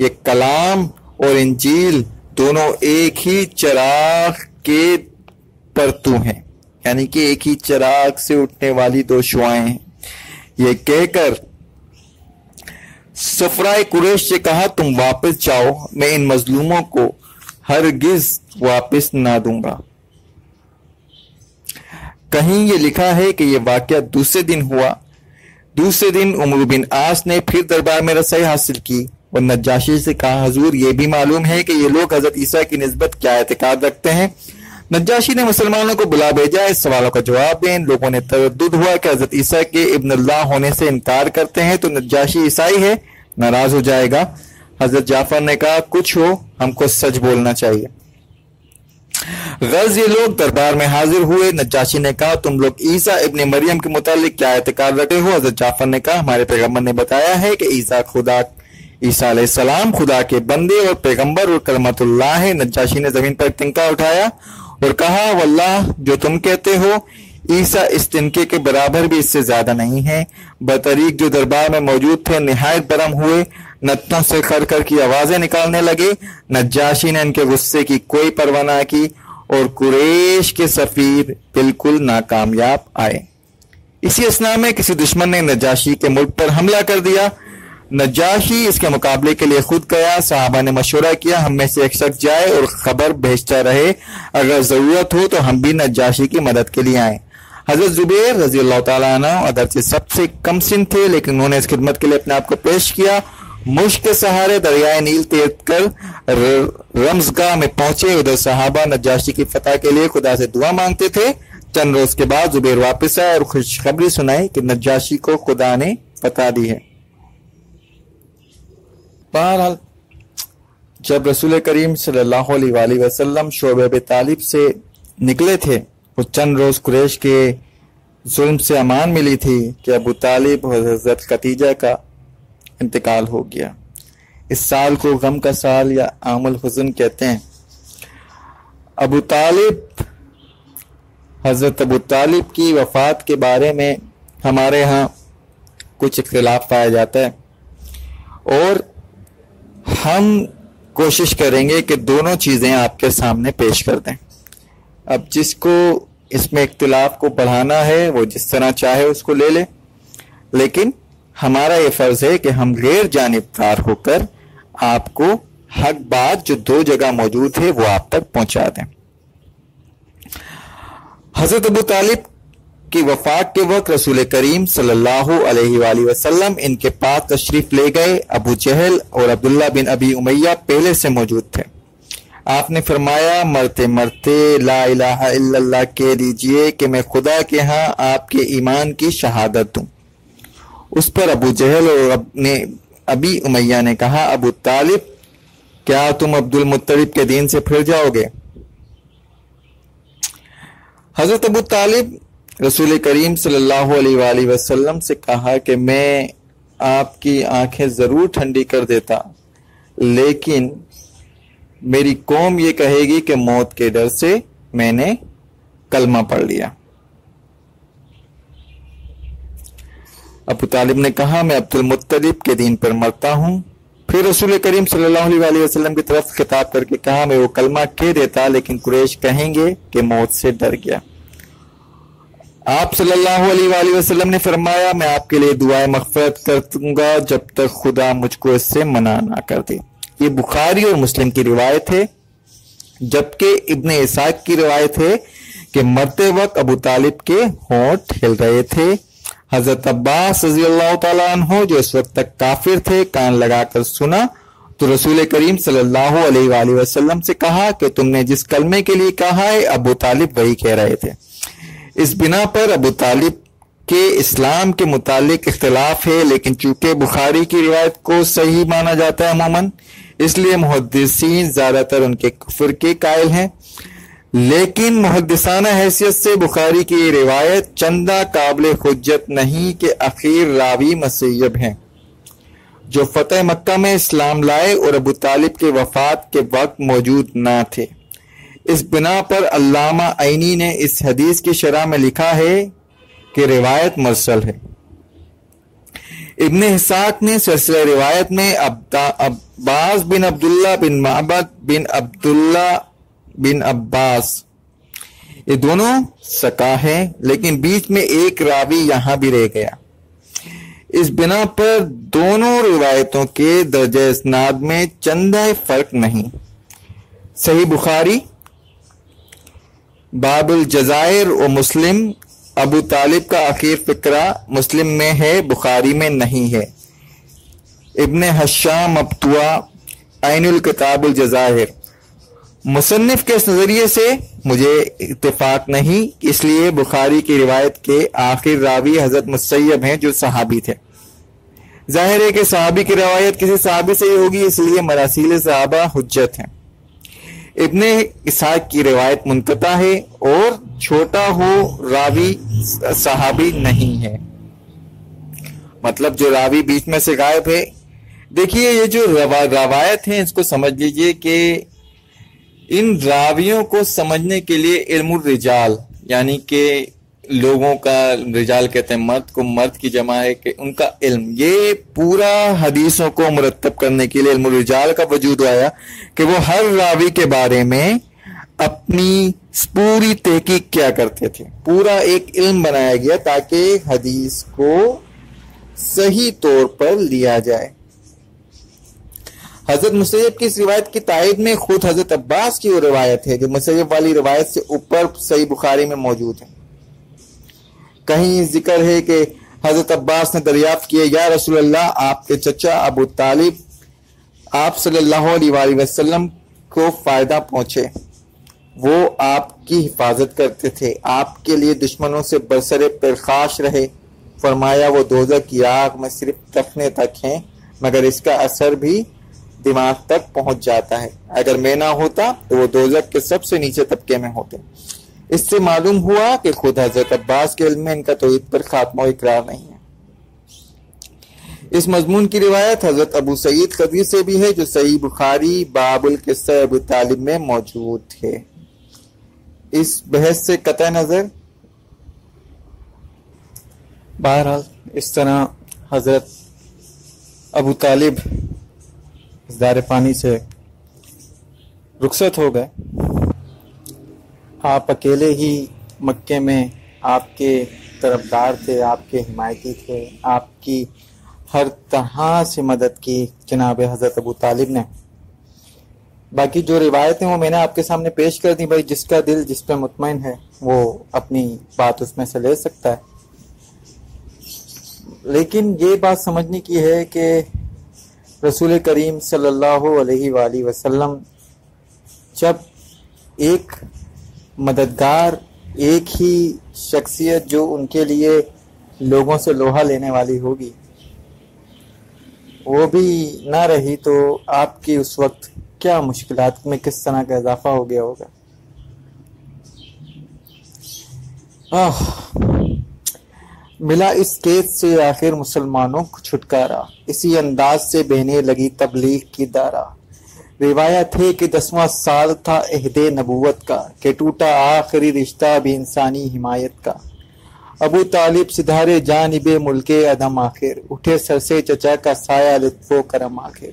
یہ کلام اور انجیل دونوں ایک ہی چراغ کے پرتو ہیں، یعنی کہ ایک ہی چراغ سے اٹھنے والی دو شعاعیں ہیں۔ یہ کہہ کر سفرائے قریش سے کہا تم واپس جاؤ، میں ان مظلوموں کو ہرگز واپس نہ دوں گا۔ کہیں یہ لکھا ہے کہ یہ واقعہ دوسرے دن ہوا۔ دوسرے دن عمرو بن عاص نے پھر دربار میں رسائی حاصل کی اور نجاشی سے کہا حضور یہ بھی معلوم ہے کہ یہ لوگ حضرت عیسیٰ کی نسبت کیا اعتقاد رکھتے ہیں؟ نجاشی نے مسلمانوں کو بلا بھیجا اس سوالوں کا جواب دیں۔ لوگوں نے تردد ہوا کہ حضرت عیسیٰ کے ابن اللہ ہونے سے انکار کرتے ہیں تو نجاشی عیسائی ہے، ناراض ہو جائے گا۔ حضرت جعفر نے کہا کچھ ہو ہم کو سچ بولنا چاہیے۔ غرض یہ لوگ دربار میں حاضر ہوئے۔ نجاشی نے کہا تم لوگ عیسیٰ ابن مریم کے متعلق کیا اعتقاد رکھتے ہو؟ حضرت جعفر نے کہا ہمارے پیغمبر نے بتایا ہے کہ عیسیٰ علیہ السلام خدا کے بندے اور پیغمبر اور کلمت اللہ ہے۔ نجاشی نے زمین پر تنکا اٹھایا اور کہا واللہ جو تم کہتے ہو عیسیٰ اس تنکے کے برابر بھی اس سے زیادہ نہیں ہے۔ بطریق جو دربار میں موجود تھے نہایت برہم ہوئے، نتنوں سے کھر کی آوازیں نکالنے لگے۔ نجاشی نے ان کے غصے کی کوئی پرواہ نہ کی اور قریش کے سفیر بالکل ناکامیاب آئے۔ اسی اثناء میں کسی دشمن نے نجاشی کے ملک پر حملہ کر دیا۔ نجاشی اس کے مقابلے کے لیے خود گیا۔ صحابہ نے مشورہ کیا ہم میں سے ایک شخص جائے اور خبر بھیجتا رہے، اگر ضرورت ہو تو ہم بھی نجاشی کی مدد کے لیے آئیں۔ حضرت زبیر رضی اللہ تعالیٰ عنہ اگرچہ سب سے کم سن تھے لیکن انہوں نے اس خدمت کے لیے اپنے آپ کو پیش کیا۔ مشک کے سہارے دریائے نیل تیر کر رمزگاہ میں پہنچے۔ ادھر صحابہ نجاشی کی فتح کے لیے خدا سے دعا مانگتے تھے۔ چند روز کے بعد زبیر واپس آئے اور خوشخبری سنائی کہ نجاشی کو خدا نے فتح دی ہے۔ بہرحال جب رسول کریم صلی اللہ علیہ وآلہ وسلم شعبہ ابی طالب سے نکلے تھے وہ چند روز قریش کے ظلم سے امان ملی تھی کہ ابو طالب اور حضرت خدیجہ کا انتقال ہو گیا۔ اس سال کو غم کا سال یا عام الحزن کہتے ہیں۔ حضرت ابو طالب کی وفات کے بارے میں ہمارے ہاں کچھ اختلاف پایا جاتا ہے اور ہم کوشش کریں گے کہ دونوں چیزیں آپ کے سامنے پیش کر دیں۔ اب جس کو اس میں اختلاف کو بڑھانا ہے وہ جس طرح چاہے اس کو لے لے، لیکن ہمارا یہ فرض ہے کہ ہم غیر جانبدار ہو کر آپ کو حق بات جو دو جگہ موجود ہے وہ آپ تک پہنچا دیں۔ حضرت ابو طالب کی وفات کے وقت رسول کریم صلی اللہ علیہ وآلہ وسلم ان کے پاس تشریف لے گئے۔ ابو جہل اور عبداللہ بن ابی امیہ پہلے سے موجود تھے۔ آپ نے فرمایا مرتے مرتے لا الہ الا اللہ کہہ دیجئے کہ میں خدا کے ہاں آپ کے ایمان کی شہادت دوں۔ اس پر ابو جہل اور ابی امیہ نے کہا ابو طالب کیا تم عبد المطلب کے دین سے پھر جاؤ گے؟ حضرت ابو طالب رسول کریم صلی اللہ علیہ وآلہ وسلم سے کہا کہ میں آپ کی آنکھیں ضرور ٹھنڈی کر دیتا، لیکن میری قوم یہ کہے گی کہ موت کے ڈر سے میں نے کلمہ پڑھ لیا۔ ابو طالب نے کہا میں عبد المطلب کے دین پر مرتا ہوں۔ پھر رسول کریم صلی اللہ علیہ وآلہ وسلم کی طرف خطاب کر کے کہا میں وہ کلمہ کہہ دیتا لیکن قریش کہیں گے کہ موت سے ڈر گیا۔ آپ صلی اللہ علیہ وآلہ وسلم نے فرمایا میں آپ کے لیے دعائے مغفرت کروں گا جب تک خدا مجھ کو اس سے منع نہ کر دے۔ یہ بخاری اور مسلم کی روایت ہے، جبکہ ابن اسحاق کی روایت ہے کہ مرتے وقت ابو طالب کے ہونٹ ہل رہے تھے۔ حضرت عباس رضی اللہ تعالیٰ عنہ جو اس وقت تک کافر تھے کان لگا کر سنا تو رسول کریم صلی اللہ علیہ وآلہ وسلم سے کہا کہ تم نے جس کلمے کے لیے کہا ہے ابو طالب وہی کہہ رہے تھے۔ اس بنا پر ابو طالب کے اسلام کے متعلق اختلاف ہے، لیکن چونکہ بخاری کی روایت کو صحیح مانا جاتا ہے عموماً اس لیے محدثین زیادہ تر ان کے کفر کے قائل ہیں، لیکن محدثانہ حیثیت سے بخاری کی روایت چندہ قابل حجت نہیں کہ اخیر راوی مسیب ہیں جو فتح مکہ میں اسلام لائے اور ابو طالب کے وفات کے وقت موجود نہ تھے۔ اس بنا پر علامہ عینی نے اس حدیث کی شرح میں لکھا ہے کہ روایت مرسل ہے۔ ابن اسحاق نے سلسلہ روایت میں عباس بن عبداللہ بن معبد بن عبداللہ بن عباس، یہ دونوں سکا ہیں، لیکن بیچ میں ایک راوی یہاں بھی رہ گیا۔ اس بنا پر دونوں روایتوں کے درجہ اسناد میں چندہ فرق نہیں۔ صحیح بخاری باب الجزائر و مسلم، ابو طالب کا آخر فقرہ مسلم میں ہے، بخاری میں نہیں ہے۔ ابن حشام مبتوع عین الکتاب الجزائر، مصنف کے اس نظریے سے مجھے اتفاق نہیں، اس لیے بخاری کی روایت کے آخر راوی حضرت مسیب ہیں جو صحابی تھے۔ ظاہر ہے کہ صحابی کی روایت کسی صحابی سے ہی ہوگی، اس لیے مراسیل صحابہ حجت ہیں۔ ابن اسحاق کی روایت منقطع ہے اور چھوٹا ہو راوی صحابی نہیں ہے، مطلب جو راوی بیچ میں سے غائب ہے۔ دیکھیے یہ جو روایت ہیں اس کو سمجھ لیجئے کہ ان راویوں کو سمجھنے کے لیے علم الرجال، یعنی کہ لوگوں کا، رجال کہتے ہیں مرد کو، مرد کی جمع ہے کہ ان کا علم، یہ پورا حدیثوں کو مرتب کرنے کے لیے علم الرجال کا وجود آیا کہ وہ ہر راوی کے بارے میں اپنی پوری تحقیق کیا کرتے تھے، پورا ایک علم بنایا گیا تاکہ حدیث کو صحیح طور پر لیا جائے۔ حضرت مسیب کی اس روایت کی تائید میں خود حضرت عباس کی وہ روایت ہے جو مسیب والی روایت سے اوپر صحیح بخاری میں موجود ہے۔ کہیں ذکر ہے کہ حضرت عباس نے دریافت کیا، یا رسول اللہ، آپ کے چچا ابو طالب آپ صلی اللہ علیہ وآلہ وسلم کو فائدہ پہنچے، وہ آپ کی حفاظت کرتے تھے، آپ کے لیے دشمنوں سے برسر پرخاش رہے۔ فرمایا وہ دوزخ کی آگ میں صرف تفنے تک ہیں، مگر اس کا اثر بھی دماغ تک پہنچ جاتا ہے، اگر میں نہ ہوتا تو وہ دوزخ کے سب سے نیچے طبقے میں ہوتے۔ اس سے معلوم ہوا کہ خود حضرت عباس کے علم میں ان کا توحید پر خاتمہ و اقرار نہیں ہے۔ اس مضمون کی روایت حضرت ابو سعید خدری سے بھی ہے جو صحیح بخاری باب القصہ ابو طالب میں موجود ہے۔ اس بحث سے قطع نظر بہرحال اس طرح حضرت ابو طالب اس دار پانی سے رخصت ہو گئے۔ آپ اکیلے ہی مکے میں آپ کے طرفدار تھے، آپ کے حمایتی تھے، آپ کی ہر طرح سے مدد کی جناب حضرت ابو طالب نے۔ باقی جو روایتیں وہ میں نے آپ کے سامنے پیش کر دی، بھائی جس کا دل جس پہ مطمئن ہے وہ اپنی بات اس میں سے لے سکتا ہے۔ لیکن یہ بات سمجھنے کی ہے کہ رسول کریم صلی اللہ علیہ وآلہ وسلم جب ایک مددگار، ایک ہی شخصیت جو ان کے لیے لوگوں سے لوہا لینے والی ہوگی وہ بھی نہ رہی تو آپ کی اس وقت کیا مشکلات میں کس طرح کا اضافہ ہو گیا ہوگا۔ ملا اس قید سے آخر مسلمانوں کو چھٹکارا، اسی انداز سے بہنے لگی تبلیغ کی دارا۔ روایت ہے کہ 10واں سال تھا عہد نبوت کا، کہ ٹوٹا آخری رشتہ بھی انسانی حمایت کا۔ ابو طالب سدھارے جانب ملک عدم آخر، اٹھے سر سے چچا کا سایہ لطف و کرم آخر۔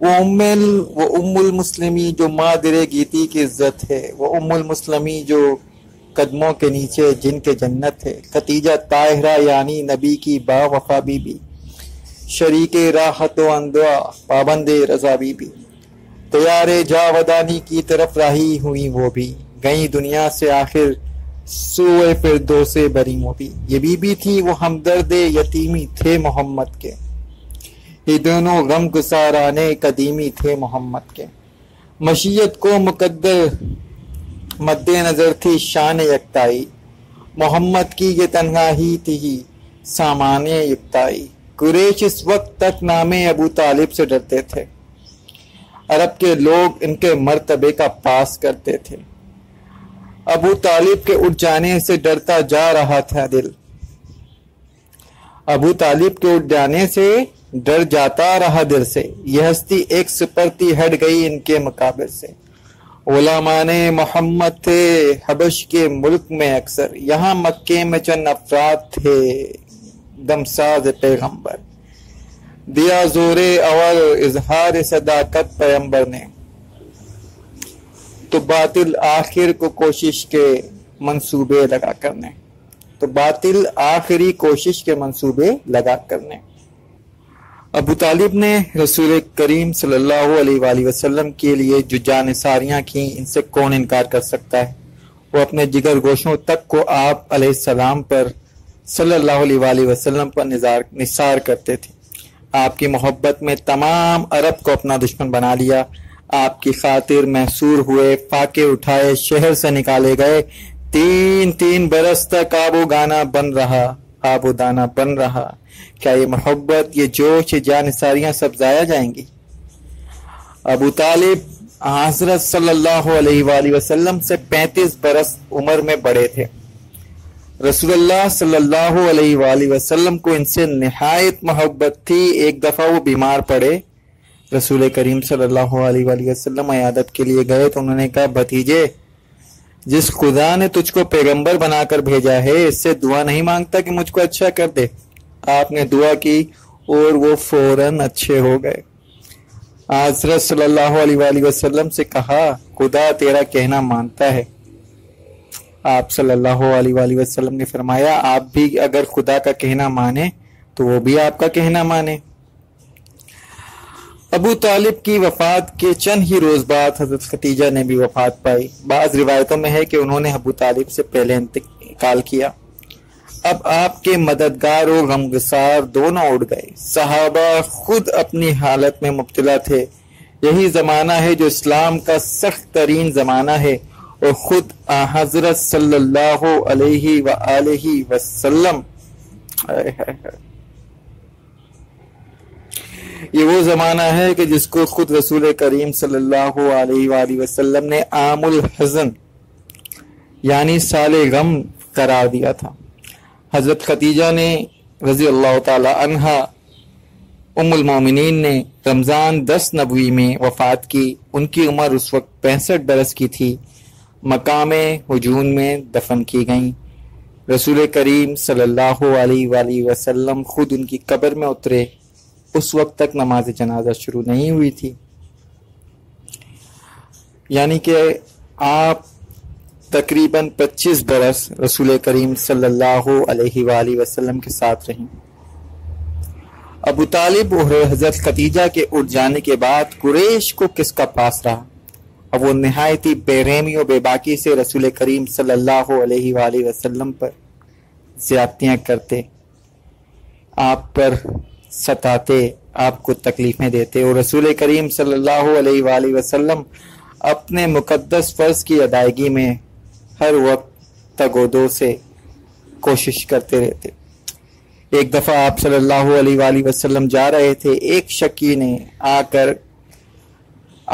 وہ ام المسلمی جو مادر گیتی کی عزت ہے، وہ ام المسلمی جو قدموں کے نیچے جن کے جنت ہے۔ خدیجہ طاہرہ یعنی نبی کی با وفا بی بی، شریک راحت و اندوا پابند رضا بی بی۔ تیار جاودانی کی طرف راہی ہوئی وہ بھی، گئی دنیا سے آخر سوئے فردوس بری وہ بھی۔ یہ بی بی تھی وہ ہمدرد یتیمی تھے محمد کے، یہ دونوں غم گسارانے قدیمی تھے محمد کے۔ مشیت کو مقدر مد نظر تھی شان یکتائی، محمد کی یہ تنہا ہی تھی سامان یکتائی۔ قریش اس وقت تک نام ابو طالب سے ڈرتے تھے، عرب کے لوگ ان کے مرتبے کا پاس کرتے تھے۔ ابو طالب کے اٹھ جانے سے ڈرتا جا رہا تھا دل، ابو طالب کے اٹھ جانے سے ڈر جاتا رہا دل سے۔ یہ ہستی ایک سپرتی ہٹ گئی ان کے مقابر سے۔ غلامان محمد تھے حبش کے ملک میں اکثر، یہاں مکے میں چند افراد تھے دمساز پیغمبر، دیا زور اول اظہار صداقت پیغمبر نے، تو باطل آخر کو کوشش کے منصوبے لگا کرنے، تو باطل آخری کوشش کے منصوبے لگا کرنے۔ ابو طالب نے رسول کریم صلی اللہ علیہ وآلہ وسلم کے لیے جو جانثاریاں کیں، ان سے کون انکار کر سکتا ہے؟ وہ اپنے جگر گوشوں تک کو آپ علیہ السلام پر صلی اللہ علیہ وآلہ وسلم پر نثار کرتے تھے۔ آپ کی محبت میں تمام عرب کو اپنا دشمن بنا لیا، آپ کی خاطر محصور ہوئے، فاقے اٹھائے، شہر سے نکالے گئے، تین برس تک آب و گانا بن رہا، آب و دانا بن رہا۔ کیا یہ محبت، یہ جوش، یہ جانثاریاں سب ضائع جائیں گی؟ ابو طالب حضرت صلی اللہ علیہ وآلہ وسلم سے 35 برس عمر میں بڑے تھے۔ رسول اللہ صلی اللہ علیہ وآلہ وسلم کو ان سے نہایت محبت تھی۔ ایک دفعہ وہ بیمار پڑے، رسول کریم صلی اللہ علیہ وآلہ وسلم عیادت کے لیے گئے تو انہوں نے کہا، بھتیجے، جس خدا نے تجھ کو پیغمبر بنا کر بھیجا ہے، اس سے دعا نہیں مانگتا کہ مجھ کو اچھا کر دے؟ آپ نے دعا کی اور وہ فوراً اچھے ہو گئے۔ حضرت صلی اللہ علیہ وآلہ وسلم سے کہا، خدا تیرا کہنا مانتا ہے۔ آپ صلی اللہ علیہ وآلہ وسلم نے فرمایا، آپ بھی اگر خدا کا کہنا مانے تو وہ بھی آپ کا کہنا مانے۔ ابو طالب کی وفات کے چند ہی روز بعد حضرت خدیجہ نے بھی وفات پائی۔ بعض روایتوں میں ہے کہ انہوں نے ابو طالب سے پہلے انتقال کیا۔ اب آپ کے مددگار و غمگسار دونوں اڑ گئے۔ صحابہ خود اپنی حالت میں مبتلا تھے۔ یہی زمانہ ہے جو اسلام کا سخت ترین زمانہ ہے، اور خود حضرت صلی اللہ علیہ وآلہ وسلم یہ وہ زمانہ ہے کہ جس کو خود رسول کریم صلی اللہ علیہ وآلہ وسلم نے عام الحزن یعنی سال غم قرار دیا تھا۔ حضرت خدیجہ نے رضی اللہ تعالی عنہا ام المومنین نے رمضان 10 نبوی میں وفات کی۔ ان کی عمر اس وقت 65 برس کی تھی۔ مقام ہجون میں دفن کی گئیں۔ رسول کریم صلی اللہ علیہ وآلہ وسلم خود ان کی قبر میں اترے، اس وقت تک نماز جنازہ شروع نہیں ہوئی تھی، یعنی کہ آپ تقریباً 25 برس رسول کریم صلی اللہ علیہ وآلہ وسلم کے ساتھ رہیں۔ ابو طالب اور حضرت خدیجہ کے اٹھ جانے کے بعد قریش کو کس کا پاس رہا؟ اب وہ نہایت ہی بے رحمی و بے باکی سے رسول کریم صلی اللہ علیہ وآلہ وسلم پر زیادتیاں کرتے، آپ پر ستاتے، آپ کو تکلیفیں دیتے، اور رسول کریم صلی اللہ علیہ وآلہ وسلم اپنے مقدس فرض کی ادائیگی میں ہر وقت تگودو سے کوشش کرتے رہتے۔ ایک دفعہ آپ صلی اللہ علیہ وآلہ وسلم جا رہے تھے، ایک شکی نے آ کر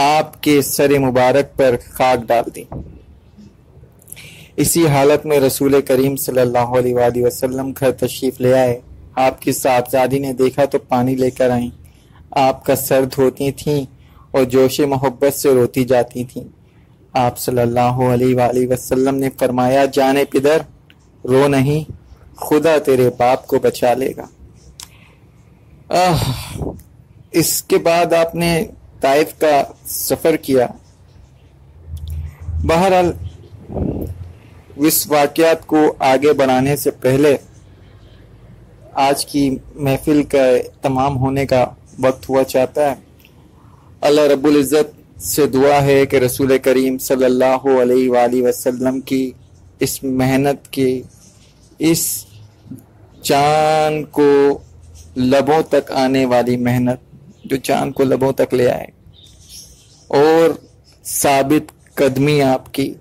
آپ کے سر مبارک پر خاک ڈال دی۔ اسی حالت میں رسول کریم صلی اللہ علیہ وآلہ وسلم گھر تشریف لے آئے۔ آپ کی صاحبزادی نے دیکھا تو پانی لے کر آئیں، آپ کا سر دھوتی تھیں اور جوش محبت سے روتی جاتی تھیں۔ آپ صلی اللہ علیہ وآلہ وسلم نے فرمایا، جانے پدر، رو نہیں، خدا تیرے باپ کو بچا لے گا۔ اس کے بعد آپ نے طائف کا سفر کیا۔ بہرحال اس واقعات کو آگے بڑھانے سے پہلے آج کی محفل کا تمام ہونے کا وقت ہوا چاہتا ہے۔ اللہ رب العزت سے دعا ہے کہ رسول کریم صلی اللہ علیہ وآلہ وسلم کی اس محنت کی، اس چاند کو لبوں تک آنے والی محنت جو چاند کو لبوں تک لے آئے، اور ثابت قدمی آپ کی،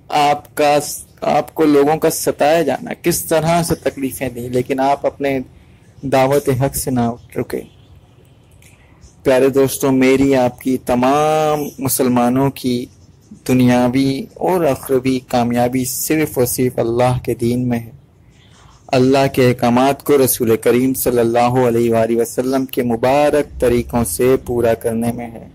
آپ کو لوگوں کا ستایا جانا، کس طرح سے تکلیفیں دیں، لیکن آپ اپنے دعوت حق سے نہ رکے۔ پیارے دوستوں، میری آپ کی تمام مسلمانوں کی دنیاوی اور اخروی کامیابی صرف اور صرف اللہ کے دین میں ہے، اللہ کے احکامات کو رسول کریم صلی اللہ علیہ وآلہ وسلم کے مبارک طریقوں سے پورا کرنے میں ہے۔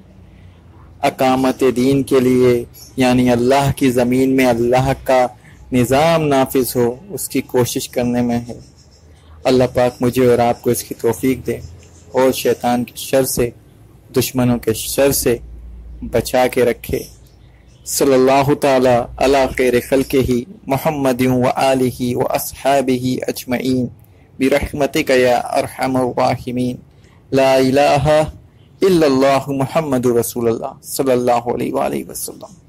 اقامت دین کے لیے، یعنی اللہ کی زمین میں اللہ کا نظام نافذ ہو، اس کی کوشش کرنے میں ہے۔ اللہ پاک مجھے اور آپ کو اس کی توفیق دے اور شیطان کے شر سے، دشمنوں کے شر سے بچا کے رکھے۔ صلی اللہ تعالی علی خیر خلقہ محمد و آلہ و اصحابہ اجمعین برحمتک یا ارحم الراحمین۔ لا الہ الا اللہ محمد رسول اللہ صلی اللہ علیہ وآلہ وسلم۔